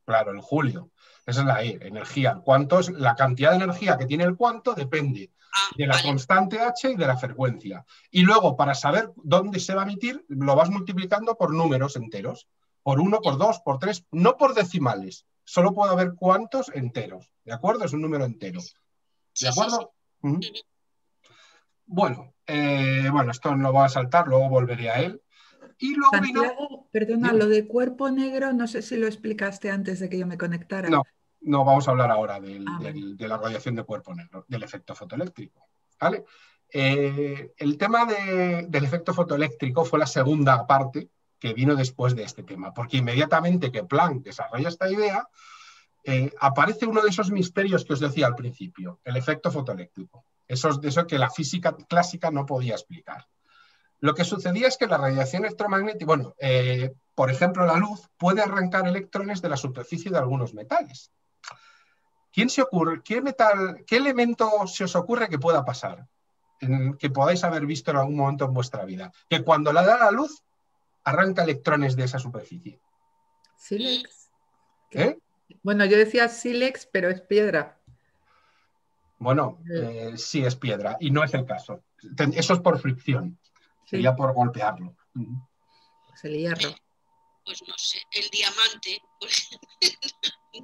Claro, en julio. Esa es la E, energía. El cuanto es la cantidad de energía que tiene el cuanto, depende de la constante H y de la frecuencia. Y luego, para saber dónde se va a emitir, lo vas multiplicando por números enteros. Por 1, por 2, por 3, no por decimales. Solo puede haber cuantos enteros. ¿De acuerdo? Es un número entero. ¿De acuerdo? Sí. Bueno, Bueno, esto lo voy a saltar, luego volveré a él. Y luego Santiago, perdona, lo de cuerpo negro, no sé si lo explicaste antes de que yo me conectara. No vamos a hablar ahora de la radiación de cuerpo negro, del efecto fotoeléctrico, ¿vale? El tema del efecto fotoeléctrico fue la segunda parte que vino después de este tema, porque inmediatamente que Planck desarrolla esta idea, aparece uno de esos misterios que os decía al principio, el efecto fotoeléctrico. Eso que la física clásica no podía explicar. Lo que sucedía es que la radiación electromagnética, por ejemplo, la luz puede arrancar electrones de la superficie de algunos metales. ¿Qué elemento se os ocurre que pueda pasar? Que podáis haber visto en algún momento en vuestra vida. Que cuando la da la luz, arranca electrones de esa superficie. Sílex. Bueno, yo decía sílex, pero es piedra. Bueno, sí es piedra y no es el caso. Eso es por fricción. Sí. Sería por golpearlo. Pues el hierro. Pues no sé, el diamante.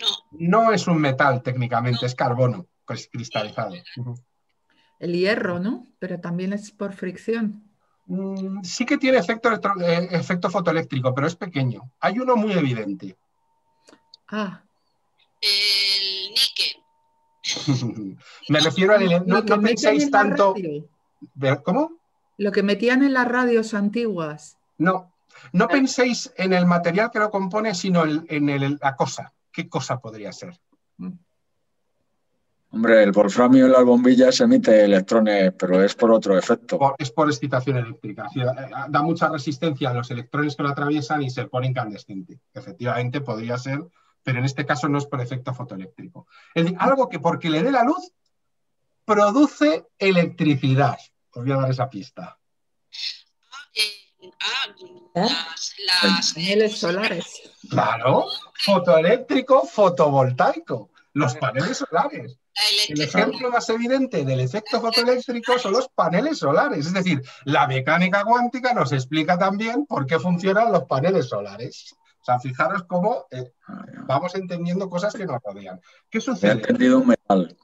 No. No es un metal técnicamente, es carbono cristalizado. El hierro, ¿no? Pero también es por fricción. Sí que tiene efecto fotoeléctrico, pero es pequeño. Hay uno muy evidente. El níquel. Me refiero al... No penséis tanto... ¿Cómo? Lo que metían en las radios antiguas. No penséis en el material que lo compone, sino en la cosa. ¿Qué cosa podría ser? Hombre, el wolframio en las bombillas emite electrones, pero es por otro efecto. Es por excitación eléctrica. Da mucha resistencia a los electrones que lo atraviesan y se pone incandescente. Efectivamente podría ser, pero en este caso no es por efecto fotoeléctrico. Es decir, algo que porque le dé la luz produce electricidad. Os voy a dar esa pista. Las paneles solares. Claro, fotoeléctrico, fotovoltaico, los paneles solares. El ejemplo más evidente del efecto fotoeléctrico son los paneles solares. Es decir, la mecánica cuántica nos explica también por qué funcionan los paneles solares. O sea, fijaros cómo vamos entendiendo cosas que nos rodean. ¿Qué sucede? He entendido un metal.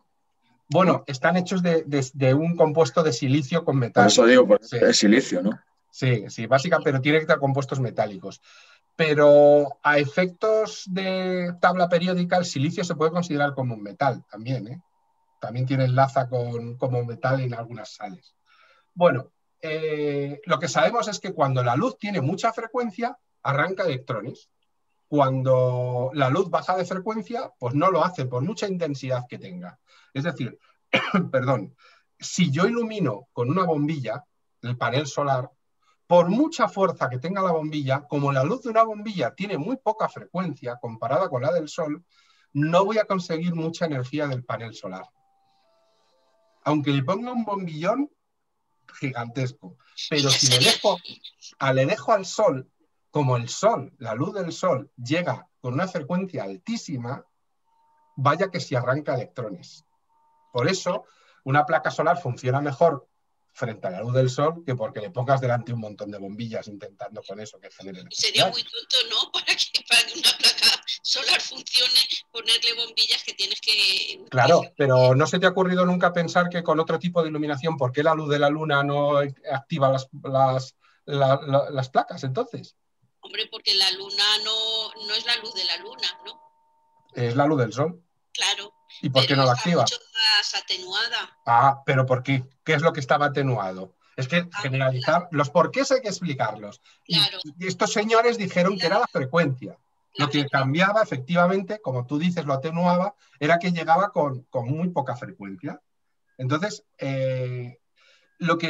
Bueno, están hechos de un compuesto de silicio con metal. Por eso digo, es silicio, ¿no? Sí, básica, pero tiene que estar compuestos metálicos. Pero a efectos de tabla periódica, el silicio se puede considerar como un metal también, ¿eh? También tiene enlaza como metal en algunas sales. Bueno, lo que sabemos es que cuando la luz tiene mucha frecuencia, arranca electrones. Cuando la luz baja de frecuencia, pues no lo hace por mucha intensidad que tenga. Es decir, perdón, si yo ilumino con una bombilla el panel solar, por mucha fuerza que tenga la bombilla, como la luz de una bombilla tiene muy poca frecuencia comparada con la del sol, no voy a conseguir mucha energía del panel solar. Aunque le ponga un bombillón gigantesco. Pero si le dejo al sol, como el sol, la luz del sol, llega con una frecuencia altísima, vaya que si arranca electrones. Por eso, una placa solar funciona mejor frente a la luz del sol que porque le pongas delante un montón de bombillas intentando con eso que genere electricidad. Sería muy tonto, ¿no? Para que una placa solar funcione, ponerle bombillas que tienes que... Claro, pero ¿no se te ha ocurrido nunca pensar que con otro tipo de iluminación, ¿por qué la luz de la luna no activa las placas entonces? Hombre, porque la luna no es la luz de la luna, ¿no? Es la luz del sol. Claro. ¿Y por qué no la activa? Mucho más atenuada. ¿Pero por qué? ¿Qué es lo que estaba atenuado? Es que generalizar, claro. Los porqués hay que explicarlos. Claro. Y estos señores dijeron que era la frecuencia. Lo que cambiaba, efectivamente, como tú dices, lo atenuaba, era que llegaba con muy poca frecuencia. Entonces, el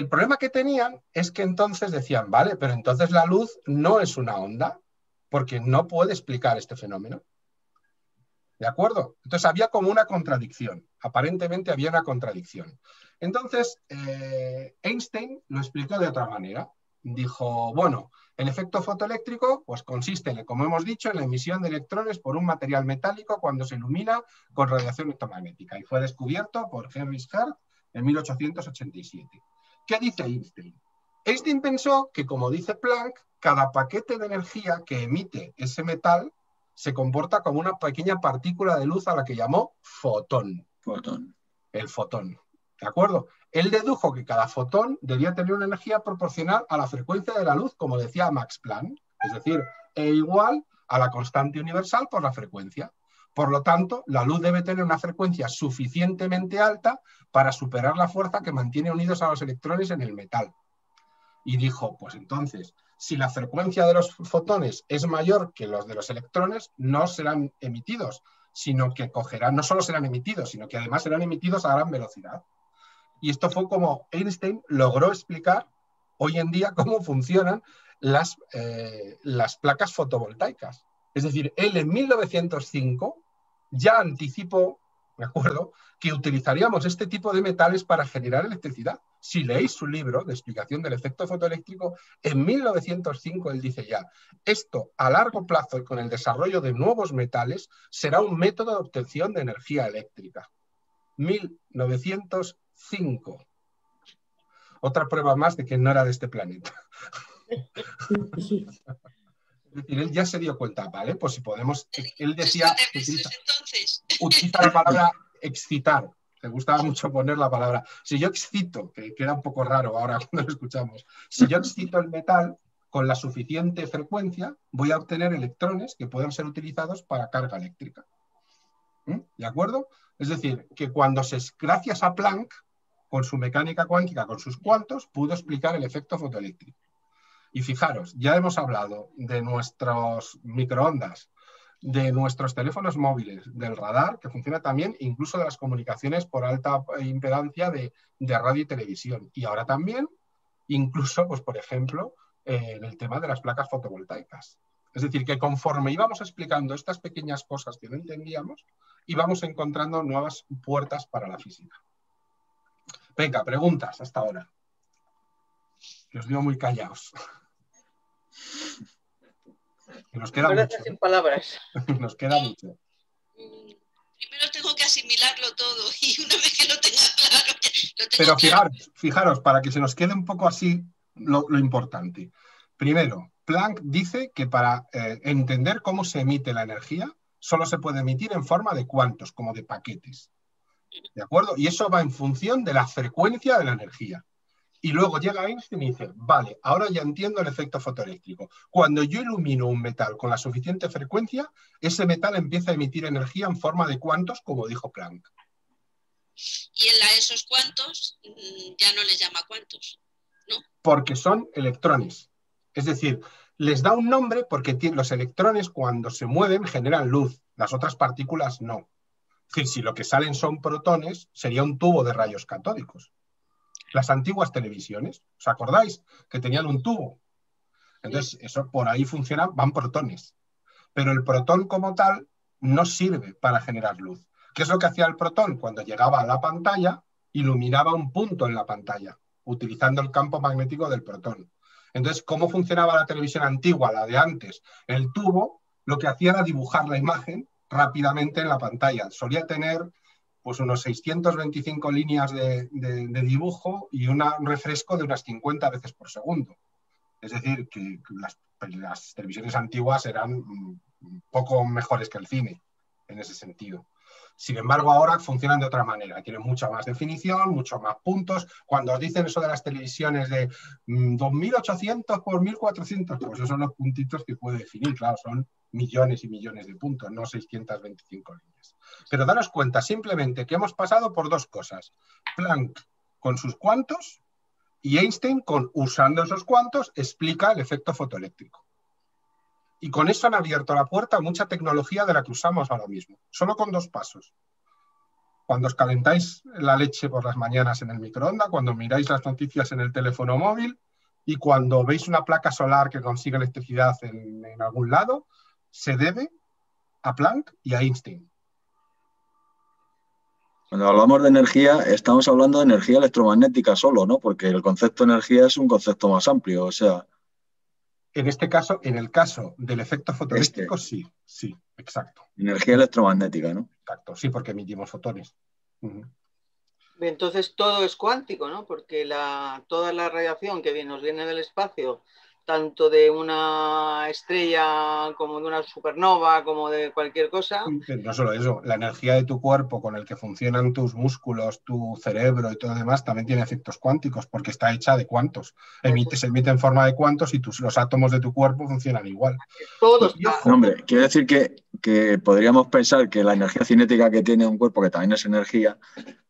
problema que tenían es que entonces decían, vale, pero entonces la luz no es una onda, porque no puede explicar este fenómeno. ¿De acuerdo? Entonces había como una contradicción. Aparentemente había una contradicción. Entonces, Einstein lo explicó de otra manera. Dijo, bueno, el efecto fotoeléctrico pues consiste, como hemos dicho, en la emisión de electrones por un material metálico cuando se ilumina con radiación electromagnética. Y fue descubierto por Heinrich Hertz en 1887. ¿Qué dice Einstein? Einstein pensó que, como dice Planck, cada paquete de energía que emite ese metal se comporta como una pequeña partícula de luz a la que llamó fotón. Fotón. El fotón. ¿De acuerdo? Él dedujo que cada fotón debía tener una energía proporcional a la frecuencia de la luz, como decía Max Planck, es decir, E igual a la constante universal por la frecuencia. Por lo tanto, la luz debe tener una frecuencia suficientemente alta para superar la fuerza que mantiene unidos a los electrones en el metal. Y dijo, pues entonces, si la frecuencia de los fotones es mayor que los de los electrones, no serán emitidos, sino que cogerán, no solo serán emitidos, sino que además serán emitidos a gran velocidad. Y esto fue como Einstein logró explicar hoy en día cómo funcionan las placas fotovoltaicas. Es decir, él en 1905 ya anticipó, ¿de acuerdo?, que utilizaríamos este tipo de metales para generar electricidad. Si leéis su libro de explicación del efecto fotoeléctrico, en 1905 él dice ya, esto a largo plazo y con el desarrollo de nuevos metales será un método de obtención de energía eléctrica. 1905. Otra prueba más de que no era de este planeta. Es decir, él ya se dio cuenta, ¿vale? Pues si podemos, él decía, utiliza la palabra excitar. Me gustaba mucho poner la palabra. Si yo excito, que queda un poco raro ahora cuando lo escuchamos, si yo excito el metal con la suficiente frecuencia, voy a obtener electrones que pueden ser utilizados para carga eléctrica. ¿De acuerdo? Es decir, que gracias a Planck, con su mecánica cuántica, con sus cuantos, pudo explicar el efecto fotoeléctrico. Y fijaros, ya hemos hablado de nuestros microondas, de nuestros teléfonos móviles, del radar, que funciona también, incluso de las comunicaciones por alta impedancia de radio y televisión. Y ahora también, incluso, pues por ejemplo, en el tema de las placas fotovoltaicas. Es decir, que conforme íbamos explicando estas pequeñas cosas que no entendíamos, íbamos encontrando nuevas puertas para la física. Venga, preguntas hasta ahora. Que os digo muy callados. Que nos queda mucho. Sin palabras. Nos queda mucho. Primero tengo que asimilarlo todo y una vez que lo tenga claro... Pero fijaros, para que se nos quede un poco así lo importante. Primero, Planck dice que para entender cómo se emite la energía, solo se puede emitir en forma de cuantos, como de paquetes. ¿De acuerdo? Y eso va en función de la frecuencia de la energía. Y luego llega Einstein y dice, vale, ahora ya entiendo el efecto fotoeléctrico. Cuando yo ilumino un metal con la suficiente frecuencia, ese metal empieza a emitir energía en forma de cuantos, como dijo Planck. Y esos cuantos ya no les llama cuantos, ¿no? Porque son electrones. Es decir, les da un nombre porque los electrones cuando se mueven generan luz, las otras partículas no. Es decir, si lo que salen son protones, sería un tubo de rayos catódicos. Las antiguas televisiones, ¿os acordáis? Que tenían un tubo. Entonces, eso por ahí funciona, van protones. Pero el protón como tal no sirve para generar luz. ¿Qué es lo que hacía el protón? Cuando llegaba a la pantalla, iluminaba un punto en la pantalla, utilizando el campo magnético del protón. Entonces, ¿cómo funcionaba la televisión antigua, la de antes? El tubo lo que hacía era dibujar la imagen rápidamente en la pantalla. Solía tener pues unos 625 líneas de dibujo y un refresco de unas 50 veces por segundo. Es decir, que las televisiones antiguas eran un poco mejores que el cine, en ese sentido. Sin embargo, ahora funcionan de otra manera. Tienen mucha más definición, muchos más puntos. Cuando os dicen eso de las televisiones de 2800 por 1400, pues esos son los puntitos que puede definir. Claro, son millones y millones de puntos, no 625 líneas. Pero daros cuenta simplemente que hemos pasado por dos cosas. Planck con sus cuantos y Einstein usando esos cuantos explica el efecto fotoeléctrico. Y con eso han abierto la puerta a mucha tecnología de la que usamos ahora mismo. Solo con dos pasos. Cuando os calentáis la leche por las mañanas en el microondas, cuando miráis las noticias en el teléfono móvil y cuando veis una placa solar que consigue electricidad en algún lado, se debe a Planck y a Einstein. Cuando hablamos de energía, estamos hablando de energía electromagnética solo, ¿no? Porque el concepto de energía es un concepto más amplio, o sea... En este caso, en el caso del efecto fotoeléctrico, sí, exacto. Energía electromagnética, ¿no? Exacto, sí, porque emitimos fotones. Entonces todo es cuántico, ¿no? Porque toda la radiación que nos viene del espacio tanto de una estrella como de una supernova, como de cualquier cosa. No solo eso, la energía de tu cuerpo con el que funcionan tus músculos, tu cerebro y todo lo demás también tiene efectos cuánticos porque está hecha de cuantos. Se emite en forma de cuantos y los átomos de tu cuerpo funcionan igual. Todos. No, hombre, quiero decir que podríamos pensar que la energía cinética que tiene un cuerpo, que también es energía,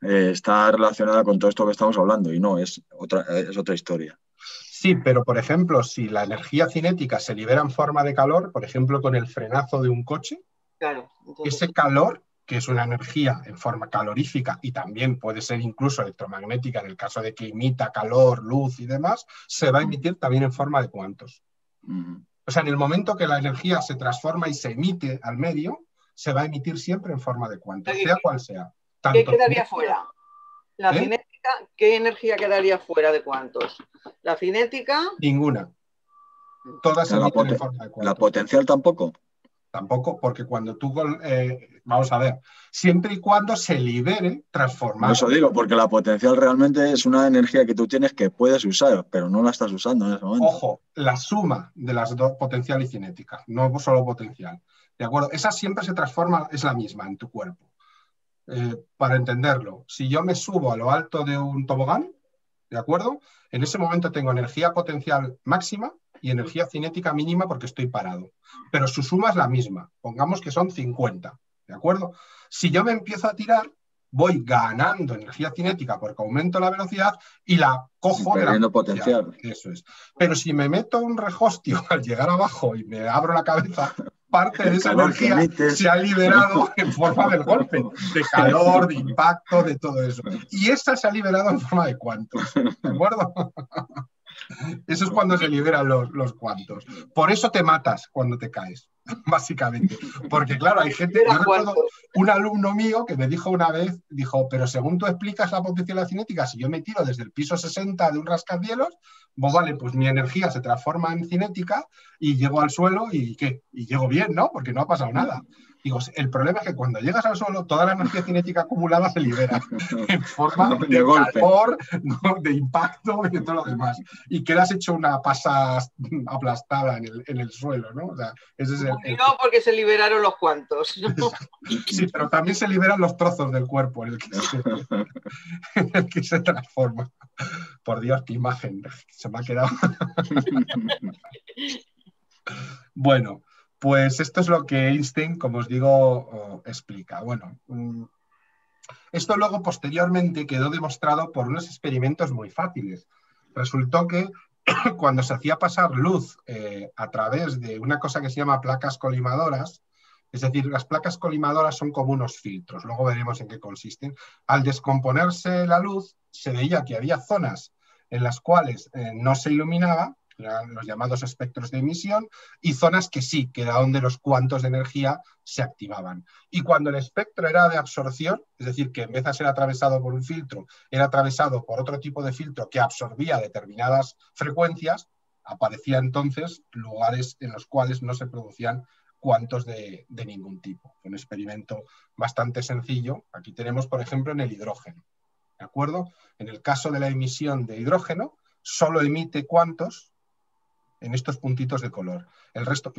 está relacionada con todo esto que estamos hablando y no, es otra historia. Sí, pero por ejemplo, si la energía cinética se libera en forma de calor, por ejemplo, con el frenazo de un coche, claro, ese calor, que es una energía en forma calorífica y también puede ser incluso electromagnética en el caso de que emita calor, luz y demás, se va a emitir también en forma de cuantos. O sea, en el momento que la energía se transforma y se emite al medio, se va a emitir siempre en forma de cuantos, sea cual sea. ¿Qué quedaría fuera? La cinética, ¿qué energía quedaría fuera de cuantos? La cinética... Ninguna. Todas se emiten en forma de cuantos. ¿La potencial tampoco? Tampoco, porque cuando tú... vamos a ver, siempre y cuando se libere transformada. Eso digo, porque la potencial realmente es una energía que tú tienes que puedes usar, pero no la estás usando en ese momento. Ojo, la suma de las dos, potencial y cinética, no solo potencial. ¿De acuerdo? Esa siempre se transforma, es la misma en tu cuerpo. Para entenderlo, si yo me subo a lo alto de un tobogán, ¿de acuerdo? En ese momento tengo energía potencial máxima y energía cinética mínima porque estoy parado. Pero su suma es la misma. Pongamos que son 50, ¿de acuerdo? Si yo me empiezo a tirar, voy ganando energía cinética porque aumento la velocidad y la cojo de la potencial. Eso es. Pero si me meto un regostio al llegar abajo y me abro la cabeza, parte de esa energía se ha liberado en forma del golpe, de calor, de impacto, de todo eso. Y esa se ha liberado en forma de cuantos, ¿de acuerdo? Eso es cuando se liberan los cuantos. Por eso te matas cuando te caes, básicamente. Porque claro, hay gente... Yo recuerdo un alumno mío que me dijo una vez, dijo, pero según tú explicas la potencialidad cinética, si yo me tiro desde el piso 60 de un rascacielos, pues vale, pues mi energía se transforma en cinética y llego al suelo y ¿qué? Y llego bien, ¿no? Porque no ha pasado nada. Digo, el problema es que cuando llegas al suelo, toda la energía cinética acumulada se libera en forma de calor, ¿no? De impacto y de todo lo demás. Y quedas hecho una pasa aplastada en el suelo, ¿no? O sea, ese es no, porque se liberaron los cuantos, ¿no? Sí, pero también se liberan los trozos del cuerpo en el que se transforma. Por Dios, qué imagen. Se me ha quedado. Bueno. Pues esto es lo que Einstein, como os digo, explica. Bueno, esto luego posteriormente quedó demostrado por unos experimentos muy fáciles. Resultó que cuando se hacía pasar luz a través de una cosa que se llama placas colimadoras, es decir, las placas colimadoras son como unos filtros, luego veremos en qué consisten. Al descomponerse la luz, se veía que había zonas en las cuales no se iluminaba, los llamados espectros de emisión, y zonas que sí, que era donde los cuantos de energía se activaban. Y cuando el espectro era de absorción, es decir, que en vez de ser atravesado por un filtro, era atravesado por otro tipo de filtro que absorbía determinadas frecuencias, aparecían entonces lugares en los cuales no se producían cuantos de ningún tipo. Un experimento bastante sencillo. Aquí tenemos, por ejemplo, en el hidrógeno. ¿De acuerdo? En el caso de la emisión de hidrógeno, solo emite cuantos en estos puntitos de color. El resto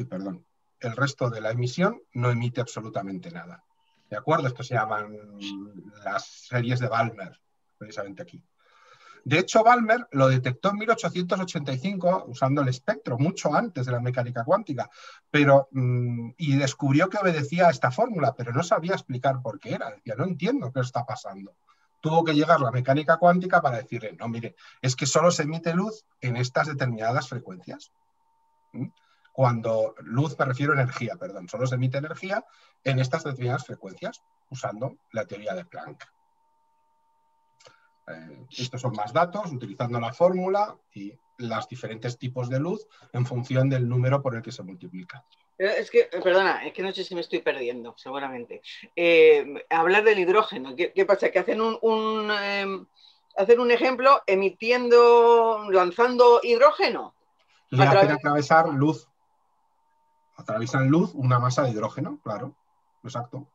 de la emisión no emite absolutamente nada. ¿De acuerdo? Esto se llaman las series de Balmer, precisamente aquí. De hecho, Balmer lo detectó en 1885 usando el espectro, mucho antes de la mecánica cuántica, y descubrió que obedecía a esta fórmula, pero no sabía explicar por qué era. Decía, no entiendo qué está pasando. Tuvo que llegar la mecánica cuántica para decirle, no, mire, es que solo se emite luz en estas determinadas frecuencias. Cuando luz me refiero a energía, perdón, solo se emite energía en estas determinadas frecuencias, usando la teoría de Planck. Estos son más datos, utilizando la fórmula y los diferentes tipos de luz en función del número por el que se multiplica. Es que, perdona, es que no sé si me estoy perdiendo, seguramente. Hablar del hidrógeno, ¿qué pasa? Que hacen hacen un ejemplo lanzando hidrógeno. Le hacen atravesar luz. Atraviesan luz, una masa de hidrógeno, claro, exacto.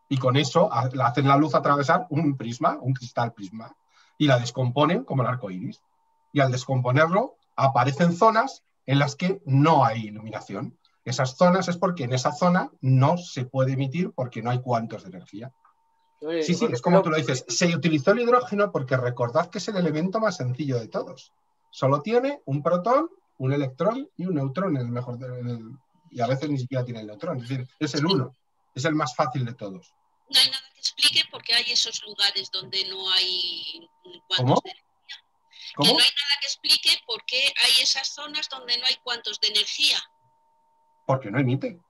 Y con eso hacen la luz atravesar un prisma, un cristal prisma, y la descomponen como el arco iris. Y al descomponerlo, aparecen zonas en las que no hay iluminación. Esas zonas es porque en esa zona no se puede emitir porque no hay cuantos de energía. Sí, es como tú lo dices. Se utilizó el hidrógeno porque recordad que es el elemento más sencillo de todos. Solo tiene un protón, un electrón y un neutrón, y a veces ni siquiera tiene el neutrón. Es decir, es el uno. Es el más fácil de todos. No hay nada que explique por qué hay esos lugares donde no hay cuantos ¿Cómo? de energía. ¿Cómo? Que no hay nada que explique por qué hay esas zonas donde no hay cuantos de energía. Porque no emite.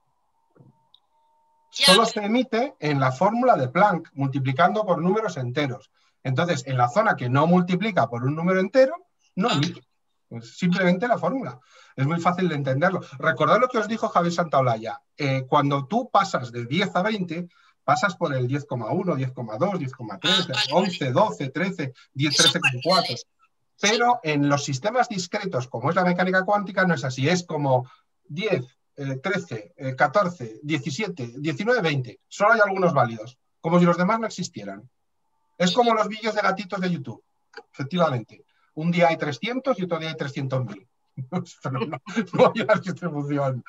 Ya, Solo se emite en la fórmula de Planck, multiplicando por números enteros. Entonces, en la zona que no multiplica por un número entero, no emite. Es simplemente la fórmula. Es muy fácil de entenderlo. Recordad lo que os dijo Javier Santaolalla. Cuando tú pasas de 10 a 20, pasas por el 10,1, 10,2, 10,3, 11, 12, 13, 10, 13,4. Pero en los sistemas discretos, como es la mecánica cuántica, no es así. Es como 10, 13, 14, 17, 19, 20. Solo hay algunos válidos, como si los demás no existieran. Es como los vídeos de gatitos de YouTube, efectivamente. Un día hay 300 y otro día hay 300.000. No hay una distribución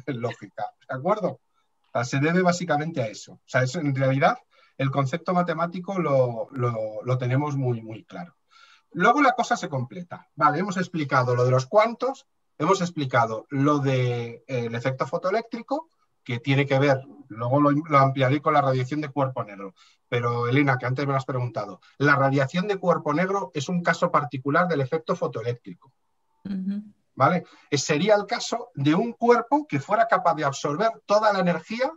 lógica, ¿de acuerdo? O sea, se debe básicamente a eso. O sea, eso, en realidad, el concepto matemático lo tenemos muy, muy claro. Luego la cosa se completa. Vale, hemos explicado lo de los cuantos, hemos explicado lo del efecto fotoeléctrico, que tiene que ver, luego lo ampliaré con la radiación de cuerpo negro. Pero, Elena, que antes me lo has preguntado, la radiación de cuerpo negro es un caso particular del efecto fotoeléctrico. ¿Vale? Sería el caso de un cuerpo que fuera capaz de absorber toda la energía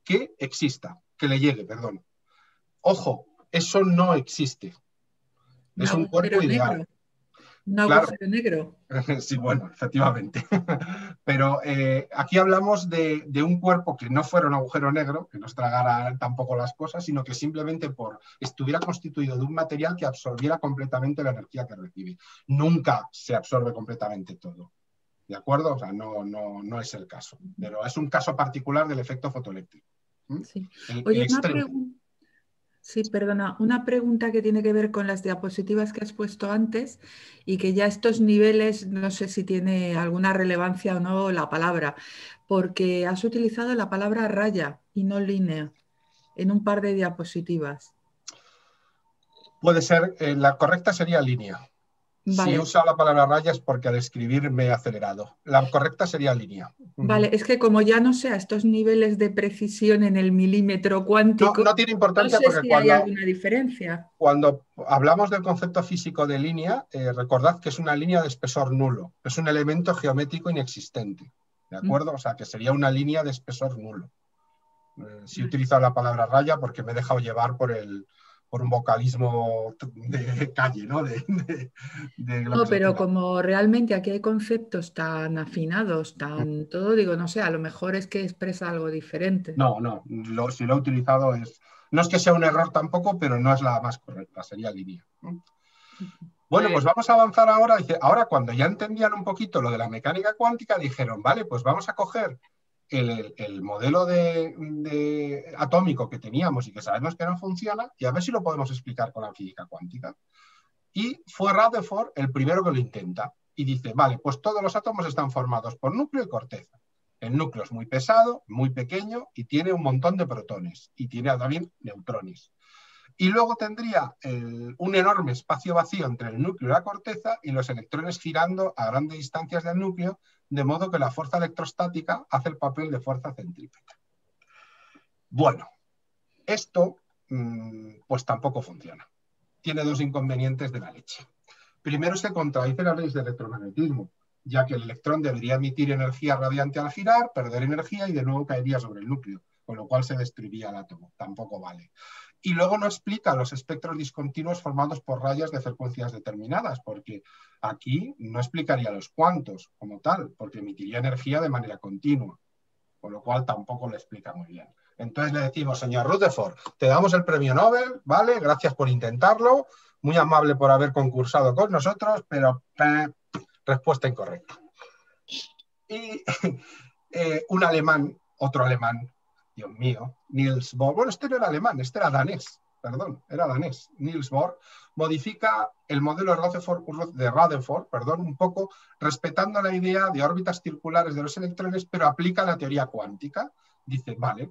que exista, que le llegue, perdón. Ojo, eso no existe. Es un cuerpo ideal. Negro. Un agujero negro. Sí, bueno, efectivamente. Pero aquí hablamos de un cuerpo que no fuera un agujero negro, que no estragara tampoco las cosas, sino que simplemente estuviera constituido de un material que absorbiera completamente la energía que recibe. Nunca se absorbe completamente todo. ¿De acuerdo? O sea, no es el caso. Pero es un caso particular del efecto fotoeléctrico. Sí. Oye, sí, perdona, una pregunta que tiene que ver con las diapositivas que has puesto antes y que ya estos niveles, no sé si tiene alguna relevancia o no la palabra, porque has utilizado la palabra raya y no línea en un par de diapositivas. Puede ser, la correcta sería línea. Vale. Si he usado la palabra raya es porque al escribir me he acelerado. La correcta sería línea. Vale, es que como ya no sé a estos niveles de precisión en el milímetro cuántico, no tiene importancia, no sé si hay alguna diferencia. Cuando hablamos del concepto físico de línea, recordad que es una línea de espesor nulo. Es un elemento geométrico inexistente. ¿De acuerdo? O sea, que sería una línea de espesor nulo. Si he utilizado la palabra raya porque me he dejado llevar por un vocalismo de calle, ¿no? No, pero como realmente aquí hay conceptos tan afinados, tan todo, digo, no sé, a lo mejor es que expresa algo diferente. No, si lo he utilizado no es que sea un error tampoco, pero no es la más correcta, sería línea. Bueno, pues vamos a avanzar ahora. Ahora, cuando ya entendían un poquito lo de la mecánica cuántica, dijeron, vale, pues vamos a coger el modelo atómico que teníamos y que sabemos que no funciona y a ver si lo podemos explicar con la física cuántica. Y fue Rutherford el primero que lo intenta y dice, vale, pues todos los átomos están formados por núcleo y corteza. El núcleo es muy pesado, muy pequeño y tiene un montón de protones y tiene también neutrones. Y luego tendría un enorme espacio vacío entre el núcleo y la corteza y los electrones girando a grandes distancias del núcleo, de modo que la fuerza electrostática hace el papel de fuerza centrípeta. Bueno, esto pues tampoco funciona. Tiene dos inconvenientes de la leche. Primero, se contradice las leyes del electromagnetismo, ya que el electrón debería emitir energía radiante al girar, perder energía y de nuevo caería sobre el núcleo, con lo cual se destruiría el átomo. Tampoco vale. Y luego no explica los espectros discontinuos formados por rayas de frecuencias determinadas, porque aquí no explicaría los cuantos como tal, porque emitiría energía de manera continua, con lo cual tampoco lo explica muy bien. Entonces le decimos, señor Rutherford, te damos el premio Nobel, ¿vale? Gracias por intentarlo, muy amable por haber concursado con nosotros, pero respuesta incorrecta. Y otro alemán, Dios mío, Niels Bohr, bueno, este no era alemán, este era danés, era danés, Niels Bohr, modifica el modelo de Rutherford, un poco respetando la idea de órbitas circulares de los electrones, pero aplica la teoría cuántica. Dice, vale,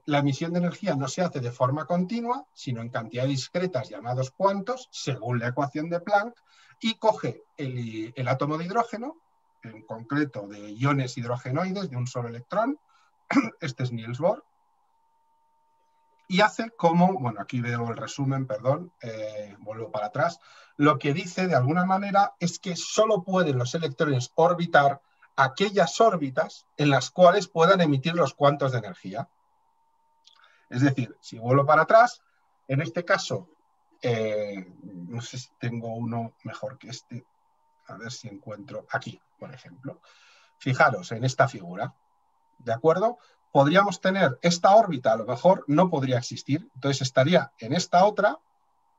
la emisión de energía no se hace de forma continua, sino en cantidades discretas llamados cuantos, según la ecuación de Planck, y coge el átomo de hidrógeno, en concreto de iones hidrogenoides de un solo electrón, este es Niels Bohr, y hace como, bueno, aquí veo el resumen, vuelvo para atrás, lo que dice de alguna manera es que solo pueden los electrones orbitar aquellas órbitas en las cuales puedan emitir los cuantos de energía. Es decir, si vuelvo para atrás, en este caso, no sé si tengo uno mejor que este, a ver si encuentro aquí, por ejemplo. Fijaros en esta figura, ¿de acuerdo? Podríamos tener esta órbita, a lo mejor no podría existir, entonces estaría en esta otra,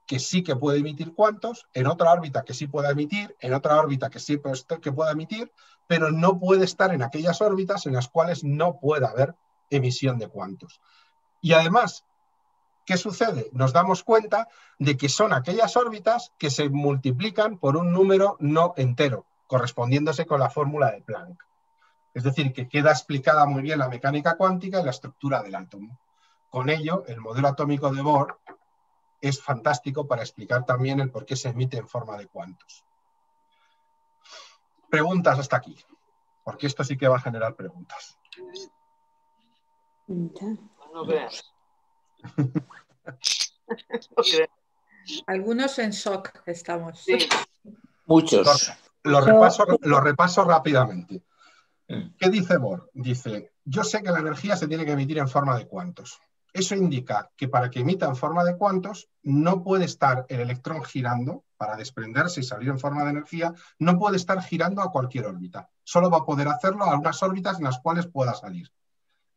que sí que puede emitir cuantos, en otra órbita que sí pueda emitir, en otra órbita que sí que pueda emitir, pero no puede estar en aquellas órbitas en las cuales no pueda haber emisión de cuantos. Y además, ¿qué sucede? Nos damos cuenta de que son aquellas órbitas que se multiplican por un número no entero, correspondiéndose con la fórmula de Planck. Es decir, que queda explicada muy bien la mecánica cuántica y la estructura del átomo. Con ello, el modelo atómico de Bohr es fantástico para explicar también el por qué se emite en forma de cuantos. Preguntas hasta aquí, porque esto sí que va a generar preguntas. No veas. Algunos en shock estamos. Sí. Muchos. Lo repaso rápidamente. ¿Qué dice Bohr? Dice, yo sé que la energía se tiene que emitir en forma de cuantos. Eso indica que para que emita en forma de cuantos no puede estar el electrón girando para desprenderse y salir en forma de energía, no puede estar girando a cualquier órbita. Solo va a poder hacerlo a unas órbitas en las cuales pueda salir.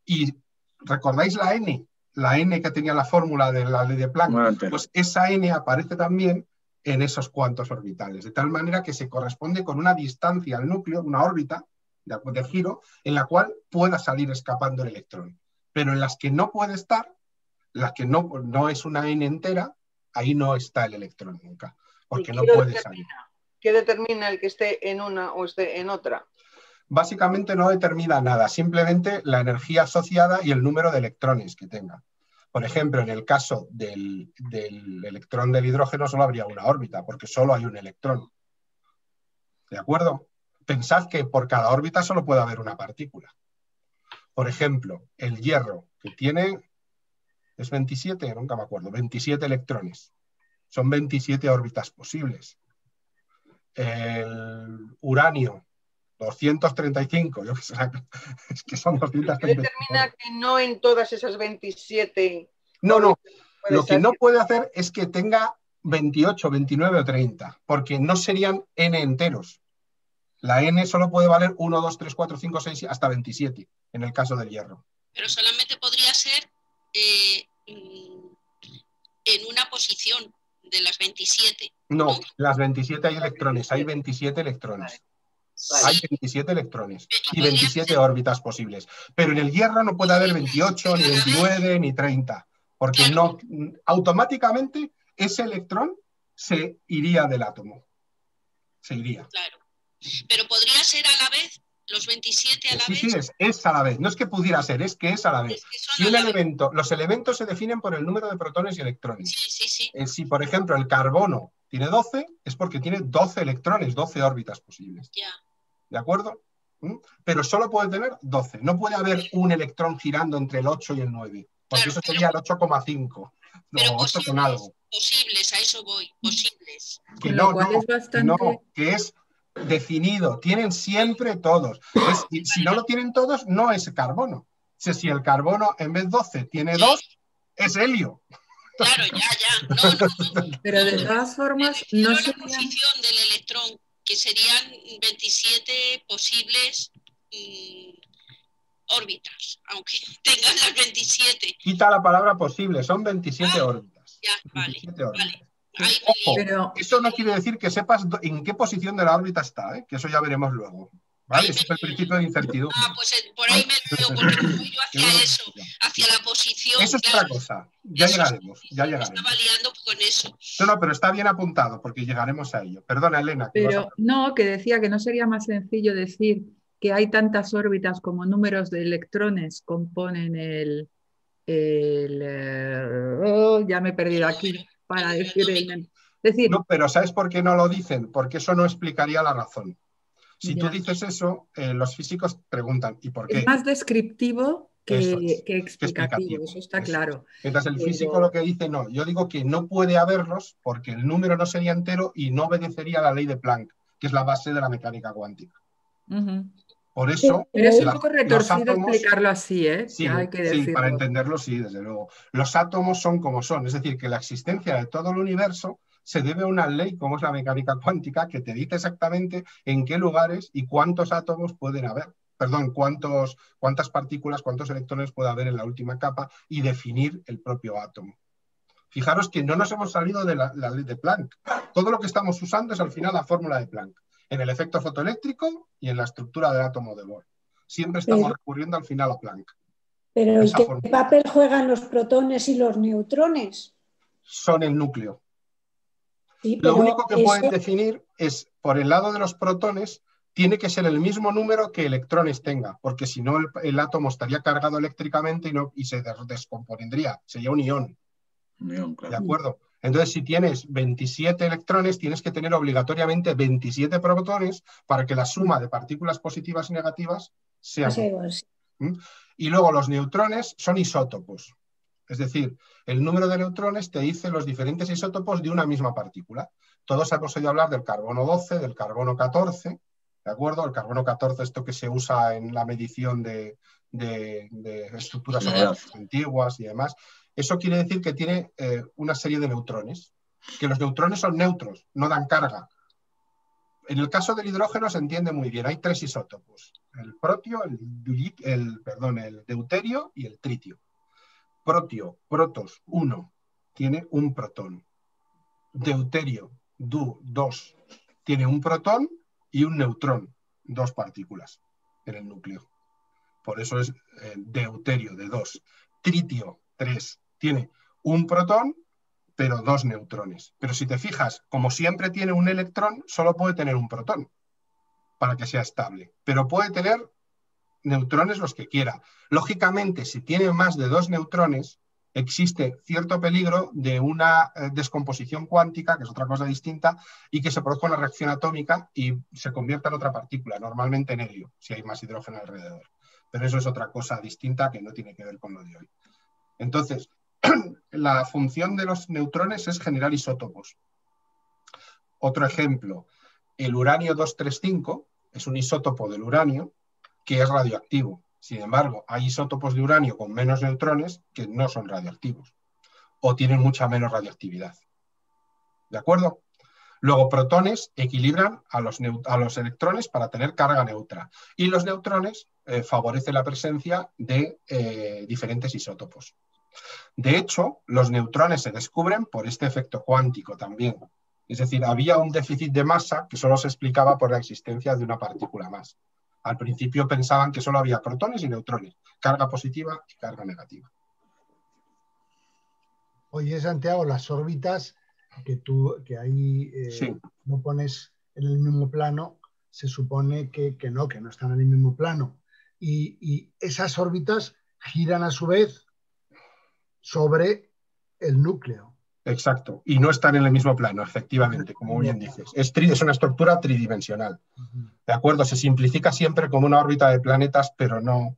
Y ¿recordáis la N? La N que tenía la fórmula de la ley de Planck. Pues esa N aparece también en esos cuantos orbitales, de tal manera que se corresponde con una distancia al núcleo, una órbita de giro, en la cual pueda salir escapando el electrón. Pero en las que no puede estar, las que no es una N entera, ahí no está el electrón nunca, porque no puede salir. ¿Qué determina el que esté en una o esté en otra? Básicamente no determina nada, simplemente la energía asociada y el número de electrones que tenga. Por ejemplo, en el caso del electrón del hidrógeno solo habría una órbita, porque solo hay un electrón. ¿De acuerdo? Pensad que por cada órbita solo puede haber una partícula. Por ejemplo, el hierro, que tiene, ¿es 27? Nunca me acuerdo, 27 electrones. Son 27 órbitas posibles. El uranio, 235, yo que sé, es que son 235. ¿Qué determina que no en todas esas 27? No, lo que no puede hacer es que tenga 28, 29 o 30, porque no serían n enteros. La n solo puede valer 1, 2, 3, 4, 5, 6, hasta 27, en el caso del hierro. Pero solamente podría ser en una posición de las 27. No, las 27 hay electrones, hay 27 electrones. Vale. Hay 27 electrones y 27 órbitas posibles. Pero en el hierro no puede haber 28, ni 29, ni 30, porque no, automáticamente ese electrón se iría del átomo. Se iría. Claro. Pero podría ser a la vez, los 27 a la vez. Sí, es a la vez. No es que pudiera ser, es que es a la vez. Si un elemento, los elementos se definen por el número de protones y electrones. Sí. Si, por ejemplo, el carbono tiene 12, es porque tiene 12 electrones, 12 órbitas posibles. Ya. ¿De acuerdo? Pero solo puede tener 12. No puede haber un electrón girando entre el 8 y el 9, porque claro, eso sería el 8,5. Pero No, 8 con algo. Posibles, a eso voy, posibles. Que no, que es definido. Tienen siempre todos. Si no lo tienen todos, no es carbono. Si el carbono en vez de 12 tiene 2, es helio. Claro, ya. No. Pero de todas formas, no la posición del electrón, que serían 27 posibles órbitas, aunque tengan las 27. Quita la palabra posible, son 27 órbitas. Ya, 27 órbitas. Vale. Ahí Ojo, eso no quiere decir que sepas en qué posición de la órbita está, ¿eh? Que eso ya veremos luego. ¿Vale? Ese es el principio de incertidumbre. Pues por ahí me lío, porque voy yo hacia eso, hacia la posición. Eso es otra cosa. Ya llegaremos. Me estaba liando con eso. No, pero está bien apuntado, porque llegaremos a ello. Perdona, Elena. Pero no, que decía que no sería más sencillo decir que hay tantas órbitas como números de electrones componen ya me he perdido aquí para decir el... decir, no, pero ¿sabes por qué no lo dicen? Porque eso no explicaría la razón. Si tú dices eso, los físicos preguntan, ¿y por qué? Es más descriptivo que explicativo, eso está claro. Mientras el físico lo que dice, no, yo digo que no puede haberlos porque el número no sería entero y no obedecería a la ley de Planck, que es la base de la mecánica cuántica. Por eso... Pero es un poco retorcido explicarlo así, ¿eh? Sí, hay que decirlo. sí, para entenderlo, sí, desde luego. Los átomos son como son, es decir, que la existencia de todo el universo se debe a una ley como es la mecánica cuántica que te dice exactamente en qué lugares y cuántos átomos pueden haber. Perdón, cuántas partículas, cuántos electrones puede haber en la última capa y definir el propio átomo. Fijaros que no nos hemos salido de la ley de Planck. Todo lo que estamos usando es al final la fórmula de Planck, en el efecto fotoeléctrico y en la estructura del átomo de Bohr. Siempre estamos recurriendo al final a Planck. Pero ¿qué papel juegan los protones y los neutrones? Son el núcleo. Sí, lo único que pueden definir es, por el lado de los protones, tiene que ser el mismo número que electrones tenga, porque si no el átomo estaría cargado eléctricamente y se descompondría, sería un ión. Claro. ¿De acuerdo? Entonces, si tienes 27 electrones, tienes que tener obligatoriamente 27 protones para que la suma de partículas positivas y negativas sea... Y luego los neutrones son isótopos. Es decir, el número de neutrones te dice los diferentes isótopos de una misma partícula. Todos hemos oído hablar del carbono 12, del carbono 14, ¿de acuerdo? El carbono 14, esto que se usa en la medición de estructuras antiguas y demás. Eso quiere decir que tiene una serie de neutrones, que los neutrones son neutros, no dan carga. En el caso del hidrógeno se entiende muy bien, hay 3 isótopos, el protio, el deuterio y el tritio. Protio, protos, 1, tiene un protón. Deuterio, 2, tiene un protón y un neutrón, 2 partículas en el núcleo. Por eso es deuterio de 2. Tritio, 3, tiene un protón, pero 2 neutrones. Pero si te fijas, como siempre tiene un electrón, solo puede tener un protón para que sea estable. Pero puede tener neutrones los que quiera. Lógicamente, si tiene más de 2 neutrones, existe cierto peligro de una descomposición cuántica, que es otra cosa distinta, y que se produzca una reacción atómica y se convierta en otra partícula, normalmente en helio, si hay más hidrógeno alrededor. Pero eso es otra cosa distinta que no tiene que ver con lo de hoy. Entonces, la función de los neutrones es generar isótopos. Otro ejemplo, el uranio 235 es un isótopo del uranio que es radioactivo. Sin embargo, hay isótopos de uranio con menos neutrones que no son radioactivos o tienen mucha menos radioactividad. ¿De acuerdo? Luego, protones equilibran a los electrones para tener carga neutra y los neutrones favorecen la presencia de diferentes isótopos. De hecho, los neutrones se descubren por este efecto cuántico también. Es decir, había un déficit de masa que solo se explicaba por la existencia de una partícula más. Al principio pensaban que solo había protones y neutrones, carga positiva y carga negativa. Oye, Santiago, las órbitas que ahí no pones en el mismo plano, se supone que no están en el mismo plano. Y esas órbitas giran a su vez sobre el núcleo. Exacto, y no están en el mismo plano, efectivamente, como bien dices. Es una estructura tridimensional. ¿De acuerdo? Se simplifica siempre como una órbita de planetas, pero no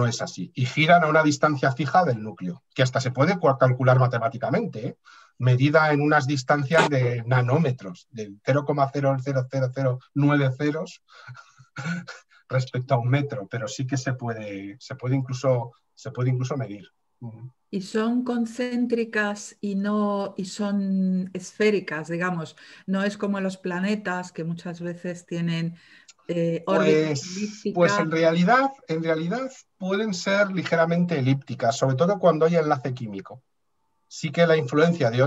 es así. Y giran a una distancia fija del núcleo, que hasta se puede calcular matemáticamente, ¿eh? Medida en unas distancias de nanómetros, de 0,00090 ceros respecto a un metro, pero sí que se puede incluso medir. Y son concéntricas y son esféricas, digamos. No es como los planetas que muchas veces tienen órbitas elípticas. Pues en realidad pueden ser ligeramente elípticas, sobre todo cuando hay enlace químico. Sí que la influencia de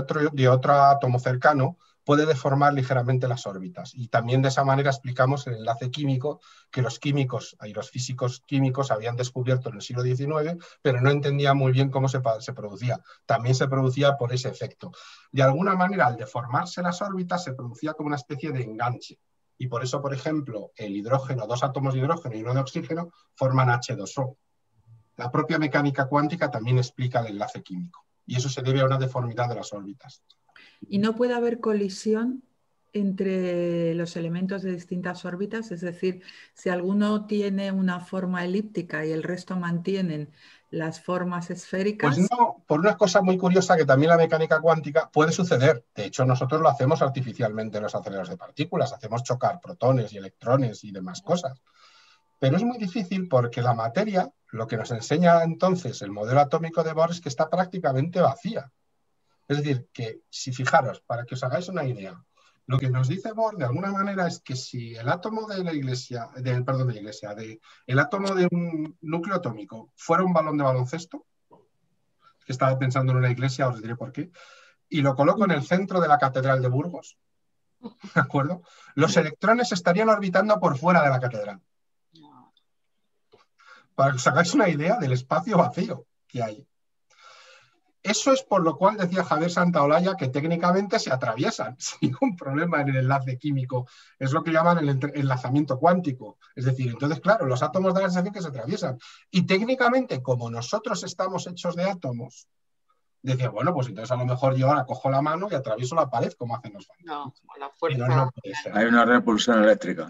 otro átomo cercano puede deformar ligeramente las órbitas. Y también de esa manera explicamos el enlace químico que los químicos y los físicos químicos habían descubierto en el siglo XIX, pero no entendían muy bien cómo se producía. También se producía por ese efecto. De alguna manera, al deformarse las órbitas, se producía como una especie de enganche. Y por eso, por ejemplo, el hidrógeno, 2 átomos de hidrógeno y 1 de oxígeno, forman H2O. La propia mecánica cuántica también explica el enlace químico. Y eso se debe a una deformidad de las órbitas. ¿Y no puede haber colisión entre los elementos de distintas órbitas? Es decir, si alguno tiene una forma elíptica y el resto mantienen las formas esféricas. Pues no, por una cosa muy curiosa que también la mecánica cuántica puede suceder. De hecho, nosotros lo hacemos artificialmente en los aceleradores de partículas. Hacemos chocar protones y electrones y demás cosas. Pero es muy difícil porque la materia, lo que nos enseña entonces el modelo atómico de Bohr es que está prácticamente vacía. Es decir, que si fijaros, para que os hagáis una idea, lo que nos dice Bohr de alguna manera es que si el átomo de el átomo de un núcleo atómico fuera un balón de baloncesto, que estaba pensando en una iglesia, os diré por qué, y lo coloco en el centro de la catedral de Burgos, ¿de acuerdo? Los electrones estarían orbitando por fuera de la catedral. Para que os hagáis una idea del espacio vacío que hay. Eso es por lo cual decía Javier Santaolalla que técnicamente se atraviesan sin ningún problema en el enlace químico. Es lo que llaman el enlazamiento cuántico. Es decir, entonces, claro, los átomos da la sensación que se atraviesan. Y técnicamente, como nosotros estamos hechos de átomos, decía, bueno, pues entonces a lo mejor yo ahora cojo la mano y atravieso la pared como hacen los fantasmas. No, con la fuerza. No puede ser. Hay una repulsión eléctrica.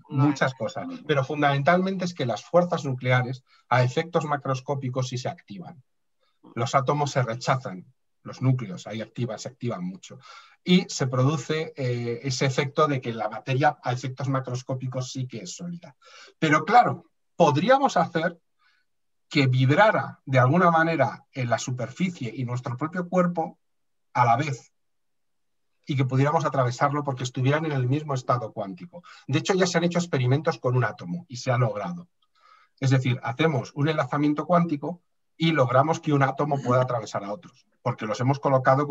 Muchas cosas. Pero fundamentalmente es que las fuerzas nucleares a efectos macroscópicos sí se activan. Los átomos se rechazan, los núcleos ahí se activan mucho. Y se produce ese efecto de que la materia a efectos macroscópicos sí que es sólida. Pero claro, podríamos hacer que vibrara de alguna manera en la superficie y nuestro propio cuerpo a la vez y que pudiéramos atravesarlo porque estuvieran en el mismo estado cuántico. De hecho, ya se han hecho experimentos con un átomo y se ha logrado. Es decir, hacemos un enlazamiento cuántico y logramos que un átomo pueda atravesar a otros, porque los hemos colocado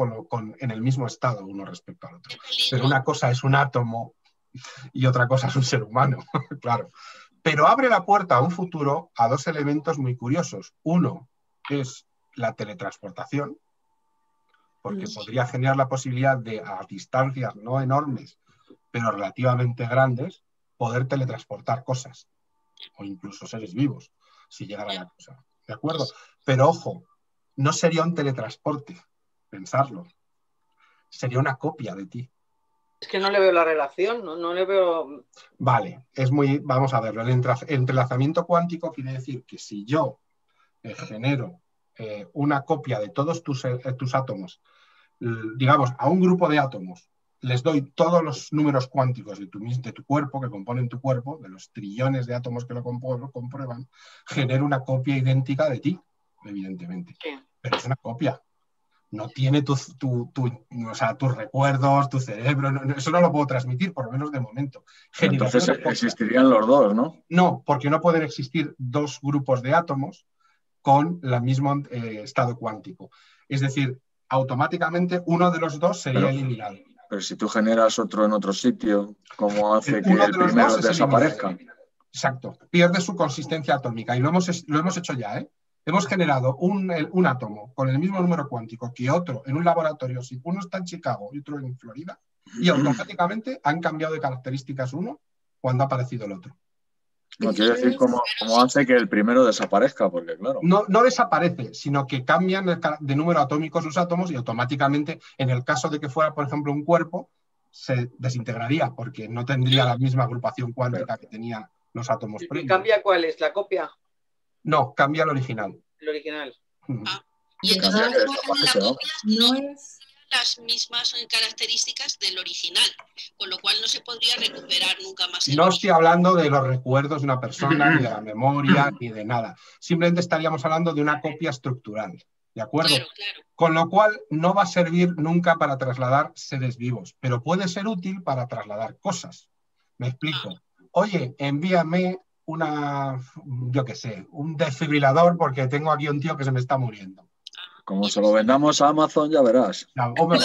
en el mismo estado uno respecto al otro. Pero una cosa es un átomo y otra cosa es un ser humano, claro. Pero abre la puerta a un futuro a 2 elementos muy curiosos. Uno es la teletransportación, porque podría generar la posibilidad de, a distancias no enormes, pero relativamente grandes, poder teletransportar cosas, o incluso seres vivos, si llegara la cosa. ¿De acuerdo? Pero ojo, no sería un teletransporte, pensarlo. Sería una copia de ti. Es que no le veo la relación, no le veo... Vale, vamos a verlo. El entrelazamiento cuántico quiere decir que si yo genero una copia de todos tus átomos, digamos, a un grupo de átomos, les doy todos los números cuánticos de tu cuerpo, que componen tu cuerpo, de los trillones de átomos que lo comprueban, genero una copia idéntica de ti, evidentemente. Sí. Pero es una copia. No tiene tus recuerdos, tu cerebro, eso no lo puedo transmitir, por lo menos de momento. Entonces existirían los dos, ¿no? No, porque no pueden existir 2 grupos de átomos con el mismo estado cuántico. Es decir, automáticamente uno de los 2 sería eliminado. Pero si tú generas otro en otro sitio, ¿cómo hace que el primero desaparezca? Exacto, pierde su consistencia atómica y lo hemos hecho ya, ¿eh? Hemos generado un átomo con el mismo número cuántico que otro en un laboratorio, si uno está en Chicago y otro en Florida, y automáticamente han cambiado de características uno cuando ha aparecido el otro. No quiere decir cómo hace que el primero desaparezca, porque claro. No desaparece, sino que cambian de número atómico sus átomos y automáticamente, en el caso de que fuera, por ejemplo, un cuerpo, se desintegraría porque no tendría la misma agrupación cuántica que tenía los átomos previos. ¿Y cambia cuál es? ¿La copia? No, cambia el original. El original. Y entonces la copia no es las mismas características del original, con lo cual no se podría recuperar nunca más. No estoy hablando de los recuerdos de una persona, ni de la memoria, ni de nada. Simplemente estaríamos hablando de una copia estructural, ¿de acuerdo? Claro, claro. Con lo cual no va a servir nunca para trasladar seres vivos, pero puede ser útil para trasladar cosas. Me explico. Oye, envíame un desfibrilador porque tengo aquí un tío que se me está muriendo. Como se lo vendamos a Amazon, ya verás. No, hombre,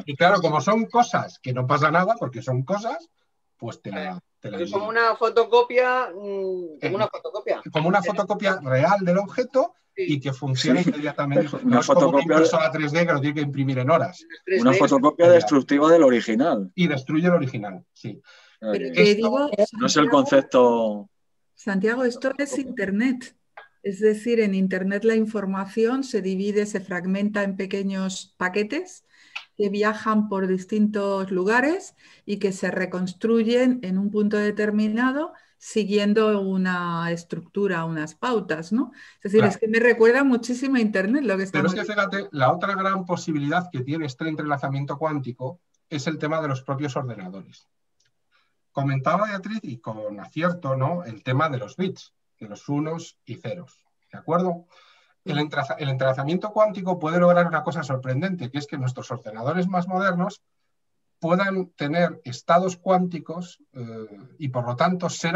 y claro, como son cosas que no pasa nada, porque son cosas, pues te la es como una fotocopia, como una fotocopia real del objeto y que funciona inmediatamente. Una fotocopia como una impresora 3D que lo tiene que imprimir en horas. Una fotocopia destructiva del original. Y destruye el original, sí. Pero te digo, no es el concepto... Santiago, esto es Internet. Es decir, en Internet la información se divide, se fragmenta en pequeños paquetes que viajan por distintos lugares y que se reconstruyen en un punto determinado siguiendo una estructura, unas pautas, ¿no? Es decir, claro. Es que me recuerda muchísimo a Internet lo que estamos diciendo. Pero es que fíjate, la otra gran posibilidad que tiene este entrelazamiento cuántico es el tema de los propios ordenadores. Comentaba Beatriz, y con acierto, ¿no?, el tema de los bits, de los unos y ceros, ¿de acuerdo? El entrelazamiento cuántico puede lograr una cosa sorprendente, que es que nuestros ordenadores más modernos puedan tener estados cuánticos y por lo tanto ser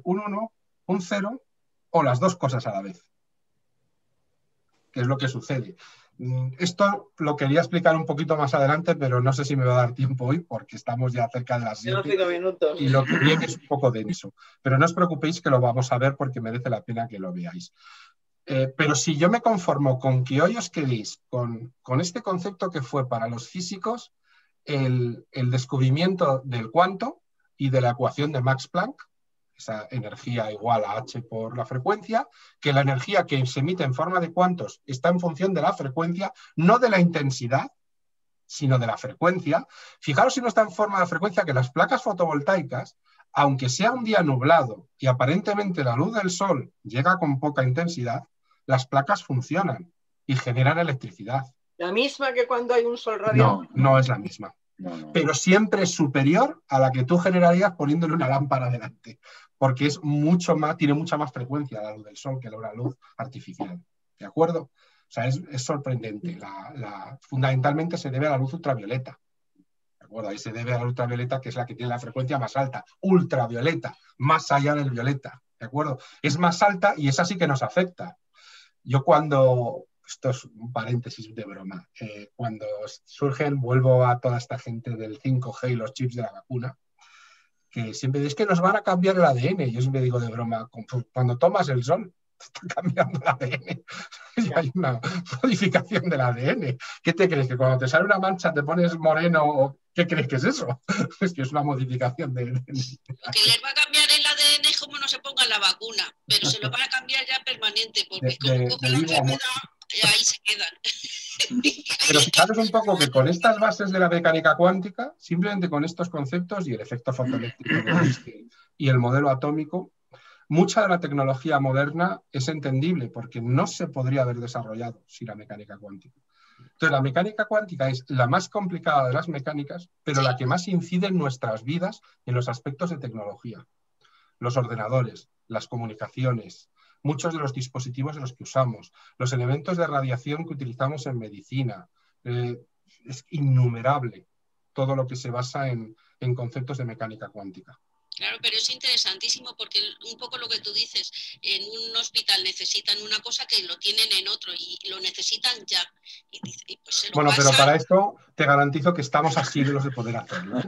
un 1, un 0 o las dos cosas a la vez. ¿Qué es lo que sucede? Esto lo quería explicar un poquito más adelante, pero no sé si me va a dar tiempo hoy porque estamos ya cerca de las 7 y lo que viene es un poco denso. Pero no os preocupéis que lo vamos a ver porque merece la pena que lo veáis. Pero si yo me conformo con que hoy os quedéis con este concepto que fue para los físicos el descubrimiento del cuanto y de la ecuación de Max Planck, esa energía igual a h por la frecuencia, que la energía que se emite en forma de cuantos está en función de la frecuencia, no de la intensidad, sino de la frecuencia. Fijaros si no está en forma de frecuencia que las placas fotovoltaicas, aunque sea un día nublado y aparentemente la luz del sol llega con poca intensidad, las placas funcionan y generan electricidad. ¿La misma que cuando hay un sol radiante? No es la misma. No. Pero siempre es superior a la que tú generarías poniéndole una lámpara delante, porque es mucho más, tiene mucha más frecuencia la luz del sol que la luz artificial. ¿De acuerdo? O sea, es sorprendente. Fundamentalmente se debe a la luz ultravioleta. ¿De acuerdo? Ahí se debe a la ultravioleta, que es la que tiene la frecuencia más alta. Ultravioleta, más allá del violeta. ¿De acuerdo? Es más alta y esa sí que nos afecta. Yo cuando... Esto es un paréntesis de broma. Cuando vuelvo a toda esta gente del 5G y los chips de la vacuna, que siempre dicen que nos van a cambiar el ADN. Yo siempre digo de broma, cuando tomas el sol, te está cambiando el ADN. Y hay una modificación del ADN. ¿Qué te crees? ¿Que cuando te sale una mancha te pones moreno? ¿Qué crees que es eso? Es que es una modificación del ADN. Lo que les va a cambiar el ADN es como no se pongan la vacuna, pero se lo van a cambiar ya permanente, porque como cogen la enfermedad, ahí se quedan. Pero fijaros un poco que con estas bases de la mecánica cuántica, simplemente con estos conceptos y el efecto fotoeléctrico y el modelo atómico, mucha de la tecnología moderna es entendible porque no se podría haber desarrollado sin la mecánica cuántica. Entonces, la mecánica cuántica es la más complicada de las mecánicas, pero la que más incide en nuestras vidas en los aspectos de tecnología. Los ordenadores, las comunicaciones, muchos de los dispositivos de los que usamos, los elementos de radiación que utilizamos en medicina. Es innumerable todo lo que se basa en conceptos de mecánica cuántica. Claro, pero es interesantísimo porque un poco lo que tú dices, en un hospital necesitan una cosa que lo tienen en otro y lo necesitan ya. Y pues se lo bueno, pasa. Pero para esto te garantizo que estamos a siglos de poder hacerlo.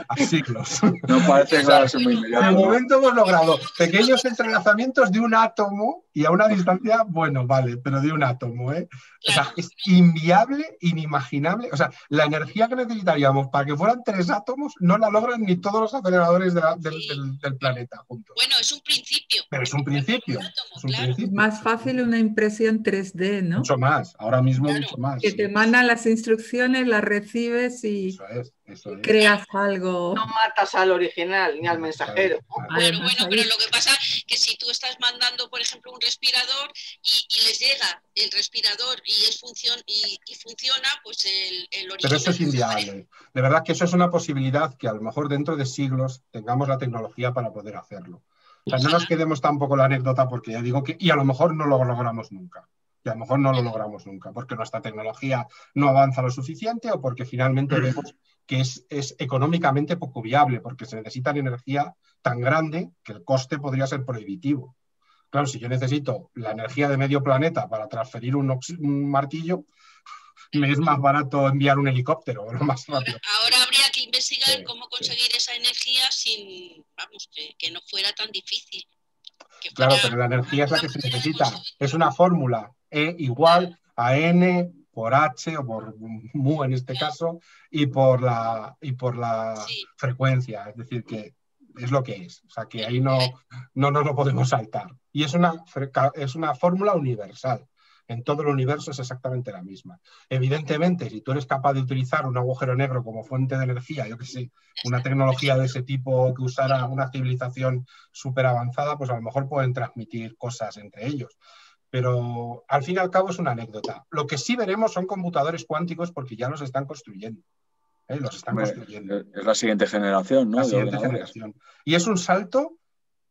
A siglos. No parece claro, muy inmediato. De momento hemos logrado pequeños entrelazamientos de un átomo y a una distancia, bueno, vale, pero de un átomo, ¿eh? Claro. O sea, es inviable, inimaginable. O sea, la energía que necesitaríamos para que fueran 3 átomos no la logran ni todos los aceleradores del planeta juntos. Bueno, es un principio. Pero es un principio. Átomo, es un claro. principio. Más fácil una impresión 3D, ¿no? Mucho más, ahora mismo Claro. mucho más. Que te mandan las instrucciones, las recibes y eso es. creas algo. No matas al original ni al mensajero. Bueno, pero lo que pasa es que si tú estás mandando, por ejemplo, un respirador y les llega el respirador y funciona, pues el original. Pero eso es inviable. De verdad que eso es una posibilidad que a lo mejor dentro de siglos tengamos la tecnología para poder hacerlo. O sea, no nos quedemos tampoco la anécdota porque ya digo que, y a lo mejor no lo logramos nunca. Y a lo mejor no lo logramos nunca porque nuestra tecnología no avanza lo suficiente o porque finalmente vemos que es económicamente poco viable porque se necesita energía tan grande que el coste podría ser prohibitivo. Claro, si yo necesito la energía de medio planeta para transferir un martillo, me es más barato enviar un helicóptero, lo más rápido. Ahora habría que investigar cómo conseguir esa energía sin, vamos, que no fuera tan difícil. Claro, pero la energía es la que se necesita. Es una fórmula E igual a N por H o por mu en este caso y por la frecuencia. Es decir, que es lo que es. O sea, que ahí no nos lo podemos saltar. Y es una fórmula universal. En todo el universo es exactamente la misma. Evidentemente, si tú eres capaz de utilizar un agujero negro como fuente de energía, yo que sé, una tecnología de ese tipo que usara una civilización súper avanzada, pues a lo mejor pueden transmitir cosas entre ellos. Pero al fin y al cabo es una anécdota. Lo que sí veremos son computadores cuánticos porque ya los están construyendo. Los están construyendo. Es la siguiente generación, ¿no? La siguiente generación. Y es un salto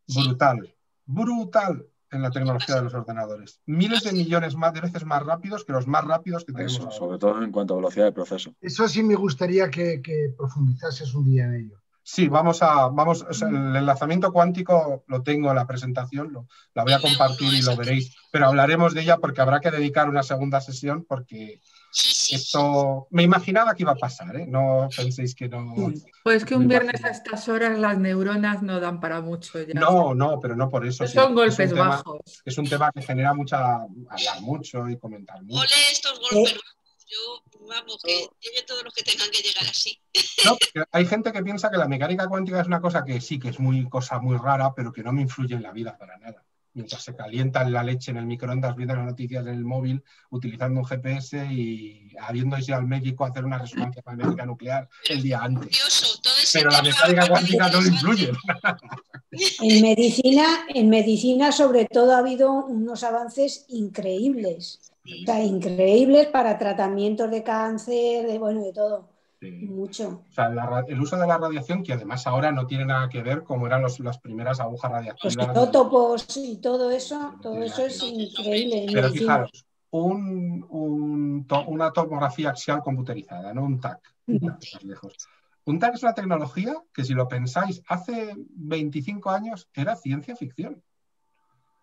brutal, brutal en la tecnología de los ordenadores. Miles de millones de veces más rápidos que los más rápidos que tenemos ahora. Sobre todo en cuanto a velocidad de proceso. Eso sí me gustaría que profundizases un día en ello. Sí, o sea, el enlazamiento cuántico lo tengo en la presentación, la voy a compartir y lo veréis, pero hablaremos de ella porque habrá que dedicar una segunda sesión porque esto me imaginaba que iba a pasar, ¿eh? No penséis que no. Pues que un viernes a estas horas las neuronas no dan para mucho ya. No, pero no por eso. Son golpes bajos. Es un tema que genera hablar mucho y comentar mucho. Ole estos golpes bajos. Yo, vamos, que llegue todos los que tengan que llegar así. No, hay gente que piensa que la mecánica cuántica es una cosa que sí, que es cosa muy rara, pero que no me influye en la vida para nada. Mientras se calienta la leche en el microondas, viendo las noticias en el móvil, utilizando un GPS y habiendo ido al médico a hacer una resonancia magnética nuclear el día antes. Pero la mecánica cuántica no le influye. En medicina, sobre todo, ha habido unos avances increíbles. O sea, increíbles para tratamientos de cáncer, de todo. Sí. Mucho. O sea, el uso de la radiación, que además ahora no tiene nada que ver como eran las primeras agujas radiactivas. Los isótopos y todo eso es increíble. Pero fijaros, una tomografía axial computerizada, ¿no? Un TAC. Un TAC es una tecnología que, si lo pensáis, hace 25 años era ciencia ficción.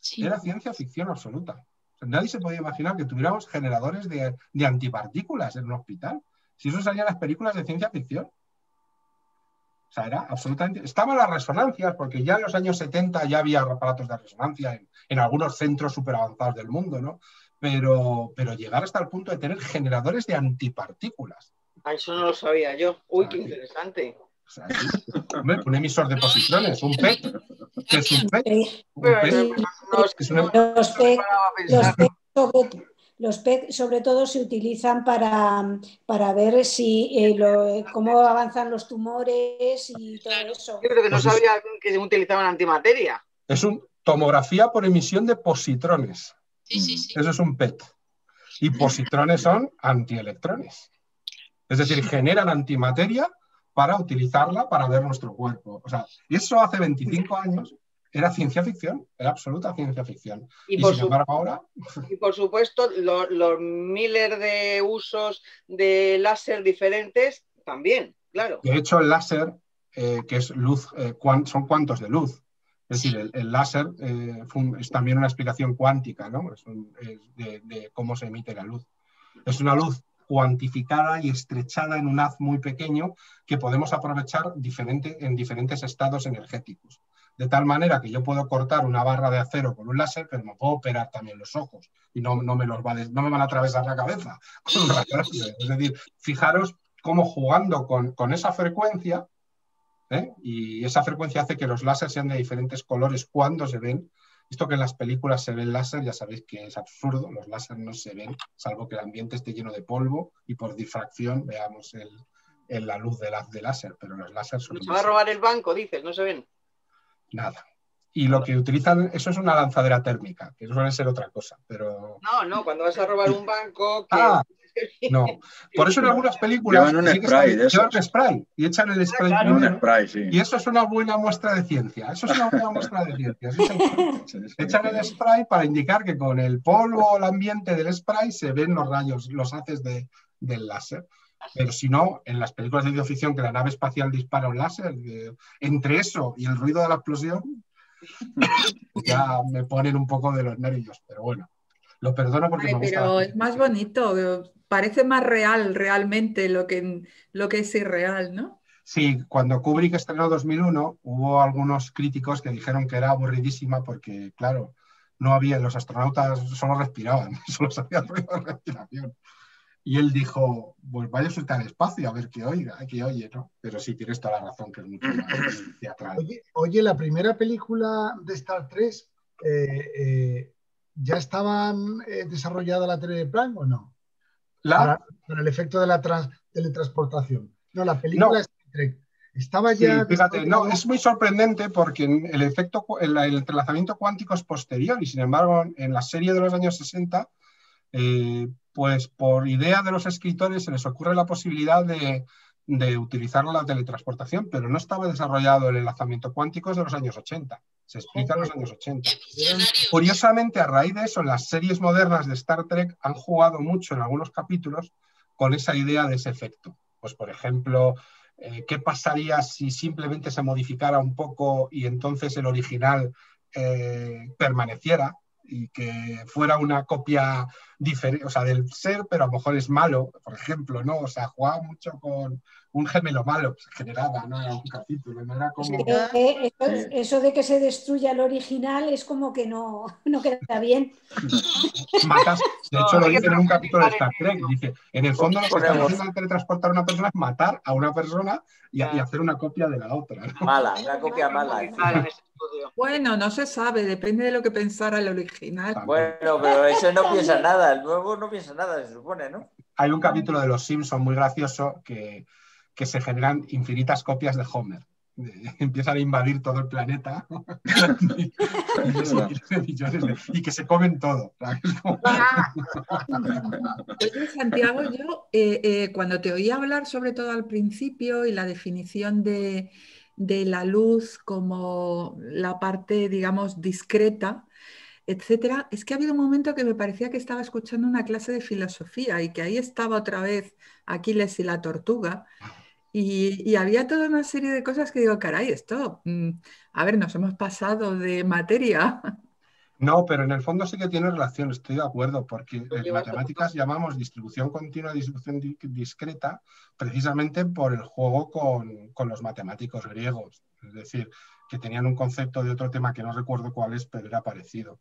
Sí. Era ciencia ficción absoluta. Nadie se podía imaginar que tuviéramos generadores de antipartículas en un hospital. Si eso salía en las películas de ciencia ficción. O sea, era absolutamente... Estaban las resonancias, porque ya en los años 70 ya había aparatos de resonancia en algunos centros súper avanzados del mundo, ¿no? Pero llegar hasta el punto de tener generadores de antipartículas. Eso no lo sabía yo. Uy, qué interesante. O sea, hombre, un emisor de positrones, un PET. ¿Qué es un PET? Los PET sobre todo se utilizan para ver cómo avanzan los tumores y todo eso. Yo creo que no sabía que se utilizaban antimateria. Es una tomografía por emisión de positrones. Sí. Eso es un PET. Y positrones son antielectrones. Es decir, generan antimateria para utilizarla para ver nuestro cuerpo. O sea, eso hace 25 años era ciencia ficción, era absoluta ciencia ficción. Y sin embargo ahora... Y por supuesto, los miles de usos de láser diferentes también, claro. De hecho, el láser, que es luz, son cuantos de luz. Es decir, el láser es también una explicación cuántica, ¿no? Es de cómo se emite la luz. Es una luz cuantificada y estrechada en un haz muy pequeño que podemos aprovechar en diferentes estados energéticos. De tal manera que yo puedo cortar una barra de acero con un láser, pero me puedo operar también los ojos y no me van a atravesar la cabeza con un rayo láser. Es decir, fijaros cómo jugando con esa frecuencia, y esa frecuencia hace que los láseres sean de diferentes colores cuando se ven. Esto que en las películas se ve el láser, ya sabéis que es absurdo, los láseres no se ven, salvo que el ambiente esté lleno de polvo y por difracción veamos la luz del haz de láser, pero los láseres son... ¿Se va a robar el banco, dices? ¿No se ven? Nada. Y lo que utilizan, eso es una lanzadera térmica, que suele ser otra cosa, pero... No, cuando vas a robar un banco... No, por eso en algunas películas llevan un spray, llevan spray y echan el spray, claro. Un spray, sí. Y eso es una buena muestra de ciencia. Eso es una buena muestra de ciencia. Echan el spray para indicar que con el polvo o el ambiente del spray se ven los rayos, los haces del láser. Pero si no, en las películas de ciencia ficción que la nave espacial dispara un láser, entre eso y el ruido de la explosión, Ya me ponen un poco de los nervios, pero bueno, lo perdono porque me gusta. Pero es más bonito, parece más real realmente lo que es irreal, ¿no? Sí, cuando Kubrick estrenó 2001, hubo algunos críticos que dijeron que era aburridísima porque, claro, no había, los astronautas solo respiraban, solo se hacía ruido de respiración. Y él dijo, pues vaya usted al espacio a ver qué oye, ¿no? Pero sí, tienes toda la razón, que es mucho más teatral. Oye, la primera película de Star Trek, ¿ya estaban desarrollada la teleplan o no? Para el efecto de la teletransportación. No, la película de Star Trek estaba ya... Sí, fíjate, no, es muy sorprendente porque el entrelazamiento cuántico es posterior y sin embargo en la serie de los años 60, pues por idea de los escritores se les ocurre la posibilidad de utilizar la teletransportación, pero no estaba desarrollado el enlazamiento cuántico desde los años 80. Se explica en los años 80. Curiosamente, a raíz de eso, en las series modernas de Star Trek han jugado mucho en algunos capítulos con esa idea de ese efecto. Pues, por ejemplo, ¿qué pasaría si simplemente se modificara un poco y entonces el original permaneciera y que fuera una copia diferente, o sea, del ser, pero a lo mejor es malo, por ejemplo, ¿no? O sea, jugaba mucho con un gemelo malo, se generaba, ¿no? Era un capítulo, no era como... Eso de que se destruya el original es como que no queda bien. Matas, de hecho lo dice en un capítulo de Star Trek, dice, en el fondo lo que está haciendo al teletransportar a una persona es matar a una persona y hacer una copia de la otra, ¿no? Mala, una copia mala. Bueno, no se sabe, depende de lo que pensara el original. Bueno, pero eso no piensa nada, el nuevo no piensa nada, se supone, ¿no? Hay un capítulo de Los Simpson muy gracioso que se generan infinitas copias de Homer. Empiezan a invadir todo el planeta y que se comen todo. Oye, Santiago, yo cuando te oí hablar sobre todo al principio y la definición de la luz como la parte, digamos, discreta, etcétera, es que ha habido un momento que me parecía que estaba escuchando una clase de filosofía y que ahí estaba otra vez Aquiles y la tortuga. Y había toda una serie de cosas que digo, caray, esto, a ver, nos hemos pasado de materia. No, pero en el fondo sí que tiene relación, estoy de acuerdo, porque en matemáticas llamamos distribución continua, distribución discreta, precisamente por el juego con los matemáticos griegos. Es decir, que tenían un concepto de otro tema que no recuerdo cuál es, pero era parecido.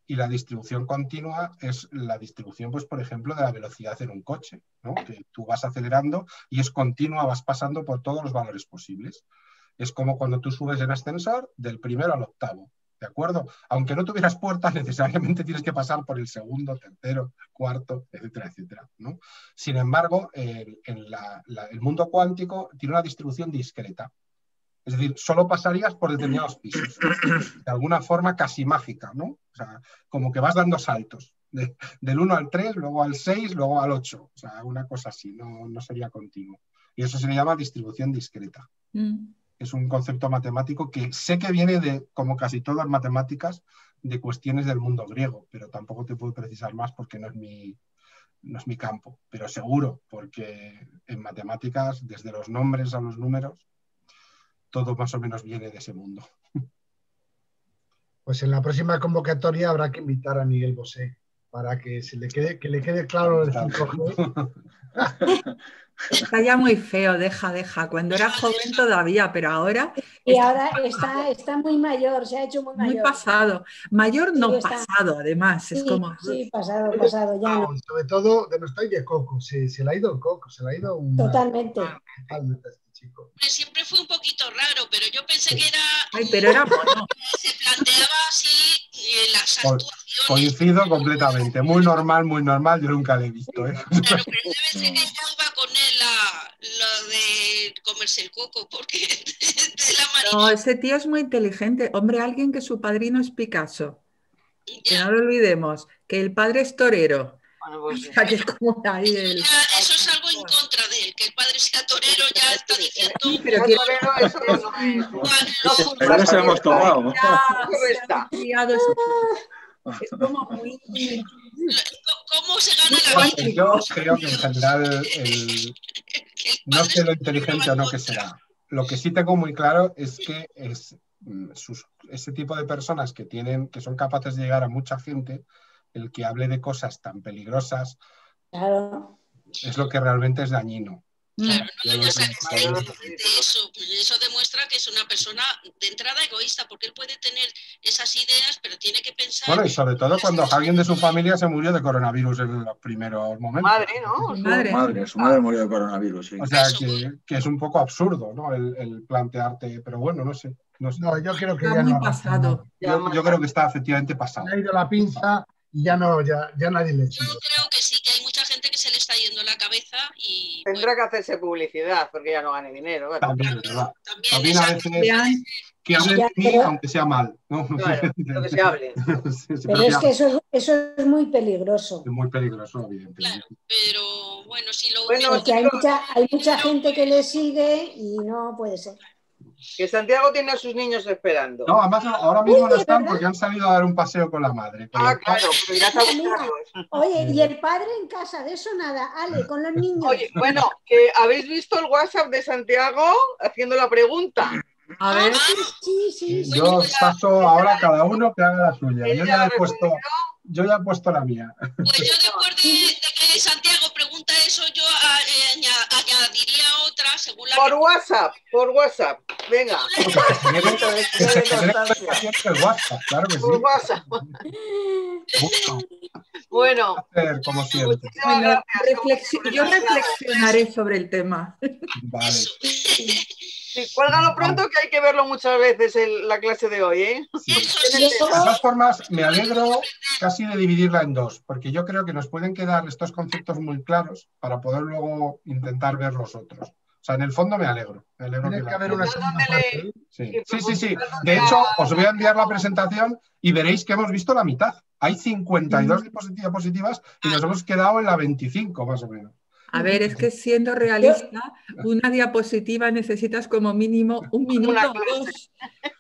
Y la distribución continua es la distribución, pues, por ejemplo, de la velocidad en un coche, ¿no? Que tú vas acelerando y es continua, vas pasando por todos los valores posibles. Es como cuando tú subes en ascensor del primero al octavo, ¿de acuerdo? Aunque no tuvieras puertas, necesariamente tienes que pasar por el segundo, tercero, cuarto, etcétera, etcétera, ¿no? Sin embargo, el mundo cuántico tiene una distribución discreta. Es decir, solo pasarías por determinados pisos, de alguna forma casi mágica, ¿no? O sea, como que vas dando saltos, del 1 al 3, luego al 6, luego al 8, o sea, una cosa así, no sería continuo. Y eso se le llama distribución discreta. Es un concepto matemático que sé que viene de, como casi todas las matemáticas, de cuestiones del mundo griego, pero tampoco te puedo precisar más porque no es mi campo, pero seguro, porque en matemáticas, desde los nombres a los números, todo más o menos viene de ese mundo. Pues en la próxima convocatoria habrá que invitar a Miguel Bosé para que le quede claro el 5G. Está ya muy feo, deja. Cuando era joven todavía, pero ahora... Y ahora está muy mayor, se ha hecho muy mayor. Muy pasado. Mayor no, sí, pasado, además. Es como... Sí, pasado, ya no. Sobre todo de nostalgia Coco. Se le ha ido el Coco, se le ha ido un... Totalmente. Chico. Siempre fue un poquito raro, pero yo pensé que era... Ay, pero era bueno. Se planteaba así las actuaciones. Coincido completamente. Muy normal, yo nunca le he visto. Claro, pero debe ser que ya iba con él lo de comerse el coco, porque de la manera... No, ese tío es muy inteligente. Hombre, alguien que su padrino es Picasso. Que no lo olvidemos, que el padre es torero. Bueno, pues, o sea, que es como ahí el... Eso es algo en contra de él, que el padre sea torero ya está diciendo... Sí, pero que... torero, eso no pero eso hemos tomado. Es como muy... ¿Cómo se gana la vida? Yo creo que en general no sé lo inteligente o no que será. Lo que sí tengo muy claro es que ese tipo de personas que son capaces de llegar a mucha gente, el que hable de cosas tan peligrosas, claro, es lo que realmente es dañino. Claro, eso demuestra que es una persona de entrada egoísta, porque él puede tener esas ideas, pero tiene que pensar... Bueno, y sobre todo cuando alguien de su familia se murió de coronavirus en los primeros momentos. Madre, ¿no? Su madre murió de coronavirus, sí. O sea, que es un poco absurdo, ¿no? El plantearte, pero bueno, no sé. No, yo creo que Está ya muy no. pasado. Yo creo que está efectivamente pasado. Ha ido la pinza y ya nadie le Yo creo que sí, que hay mucha gente que se le está yendo la cabeza y... Tendrá que hacerse publicidad porque ya no gane dinero. ¿Verdad? También a veces que hable de mí, aunque sea mal, ¿no? Claro, lo que se hable. Pero es que eso es muy peligroso. Es muy peligroso, evidentemente. Claro, pero bueno, sí lo porque hay mucha gente que le sigue y no puede ser. Que Santiago tiene a sus niños esperando. No, además ahora mismo no están porque han salido a dar un paseo con la madre. Claro, pero irás a buscarlos. Oye, y el padre en casa, de eso nada, Ale, con los niños. Oye, bueno, que ¿habéis visto el WhatsApp de Santiago haciendo la pregunta? A ver. Sí. Yo paso ahora cada uno que haga la suya. Yo ya he puesto la mía. Pues yo después de que Santiago pregunta eso, yo añadiría otra según la... Por WhatsApp. Venga. Claro que sí. Por WhatsApp. Bueno. Como siempre. Bueno, yo reflexionaré sobre el tema. Vale. Sí, cuélgalo pronto que hay que verlo muchas veces en la clase de hoy, ¿eh? Sí. De todas formas, me alegro casi de dividirla en dos, porque yo creo que nos pueden quedar estos conceptos muy claros para poder luego intentar ver los otros. O sea, en el fondo me alegro. Tiene que haber una segunda parte. Sí. De hecho, os voy a enviar la presentación y veréis que hemos visto la mitad. Hay 52 diapositivas y nos hemos quedado en la 25, más o menos. A ver, es que siendo realista, una diapositiva necesitas como mínimo 1 minuto o 2.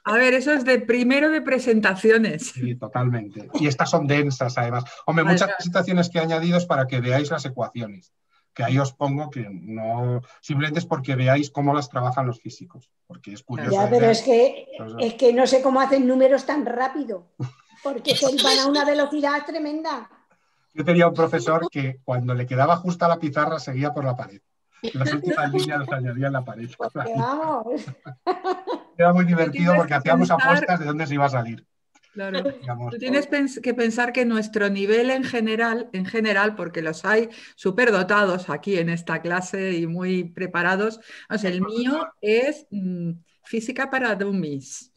A ver, eso es de primero de presentaciones. Sí, totalmente. Y estas son densas, además. Hombre, muchas presentaciones que he añadido es para que veáis las ecuaciones, que ahí os pongo que no... Simplemente es porque veáis cómo las trabajan los físicos, porque es curioso. Ya, pero es que no sé cómo hacen números tan rápido, porque van a una velocidad tremenda. Yo tenía un profesor que cuando le quedaba justa la pizarra seguía por la pared. Las últimas líneas las añadía en la pared. Vamos. Era muy divertido porque hacíamos apuestas de dónde se iba a salir. Claro. Tú tienes que pensar que nuestro nivel en general, porque los hay superdotados aquí en esta clase y muy preparados, o sea, el mío es física para dummies.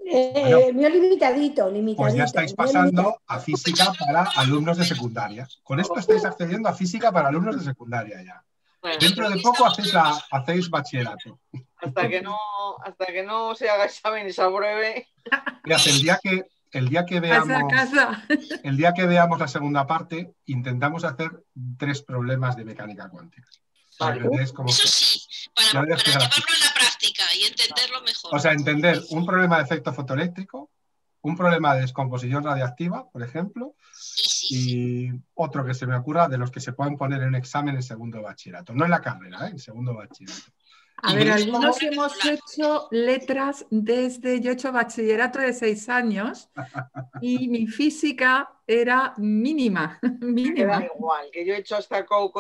El mío limitadito. Pues ya estáis pasando a física para alumnos de secundaria. Con esto estáis accediendo a física para alumnos de secundaria ya. Bueno, dentro de poco hacéis bachillerato. Hasta que no se haga examen y se apruebe. Mirad, el día que veamos la segunda parte, intentamos hacer 3 problemas de mecánica cuántica. Vale. Eso sí, para llevarlo a la práctica y entenderlo mejor. O sea, entender un problema de efecto fotoeléctrico, un problema de descomposición radiactiva, por ejemplo, y otro que se me ocurra de los que se pueden poner en un examen en segundo de bachillerato. No en la carrera, en segundo de bachillerato. A ver, algunos hemos hecho letras desde... Yo he hecho bachillerato de 6 años y mi física era mínima. Da igual, que yo he hecho hasta con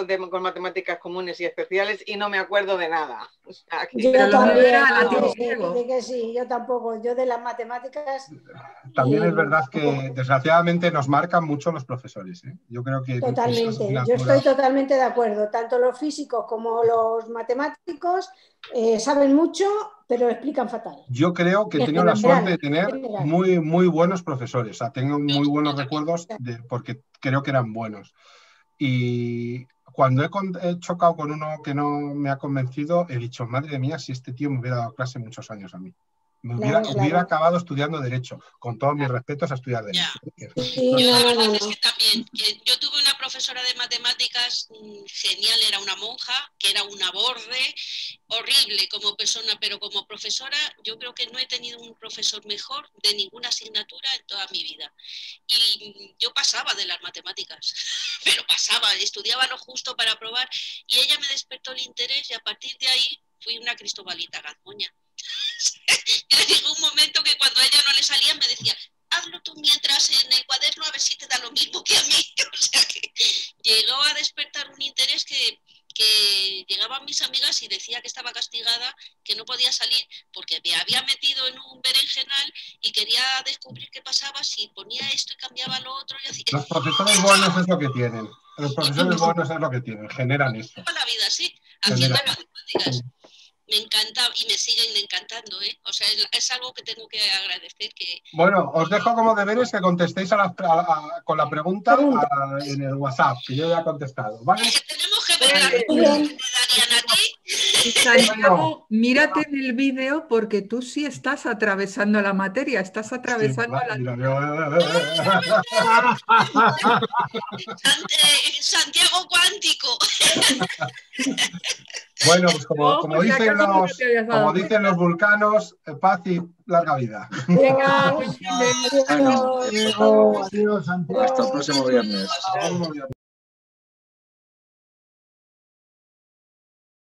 matemáticas comunes y especiales y no me acuerdo de nada. O sea, yo también, sí, yo tampoco. Yo de las matemáticas... También es verdad que desgraciadamente nos marcan mucho los profesores. Yo creo que... Totalmente, yo estoy totalmente de acuerdo. Tanto los físicos como los matemáticos saben mucho, pero explican fatal. Yo creo que he tenido la suerte de tener muy, muy buenos profesores. O sea, tengo muy buenos recuerdos porque creo que eran buenos. Y cuando he chocado con uno que no me ha convencido, he dicho, madre mía, si este tío me hubiera dado clase muchos años a mí. Hubiera acabado estudiando Derecho, con todos mis respetos a estudiar Derecho. Sí, yo la verdad es que también, yo tuve una profesora de matemáticas genial, era una monja, que era una borde, horrible como persona, pero como profesora yo creo que no he tenido un profesor mejor de ninguna asignatura en toda mi vida. Y yo pasaba de las matemáticas, pero pasaba, estudiaba lo justo para aprobar y ella me despertó el interés y a partir de ahí fui una Cristobalita Gazmoña. llegó un momento que cuando a ella no le salía me decía, hazlo tú mientras en el cuaderno a ver si te da lo mismo que a mí. O sea que llegó a despertar un interés que llegaban mis amigas y decía que estaba castigada, que no podía salir porque me había metido en un berenjenal y quería descubrir qué pasaba si ponía esto y cambiaba lo otro. Y así. Los profesores buenos es lo que tienen. Los profesores buenos es lo que tienen, generan eso. La vida, sí, haciendo matemáticas. Me encanta y me siguen encantando, ¿eh? O sea, es algo que tengo que agradecer. Bueno, os dejo como deberes que contestéis con la pregunta en el WhatsApp, que yo ya he contestado, ¿vale? Tenemos que ver la respuesta que te darían a ti. Santiago, mírate en el vídeo porque tú sí estás atravesando la materia, estás atravesando Santiago cuántico. Bueno, pues como dicen los vulcanos, paz y larga vida. Adiós, Santiago. Hasta el próximo viernes.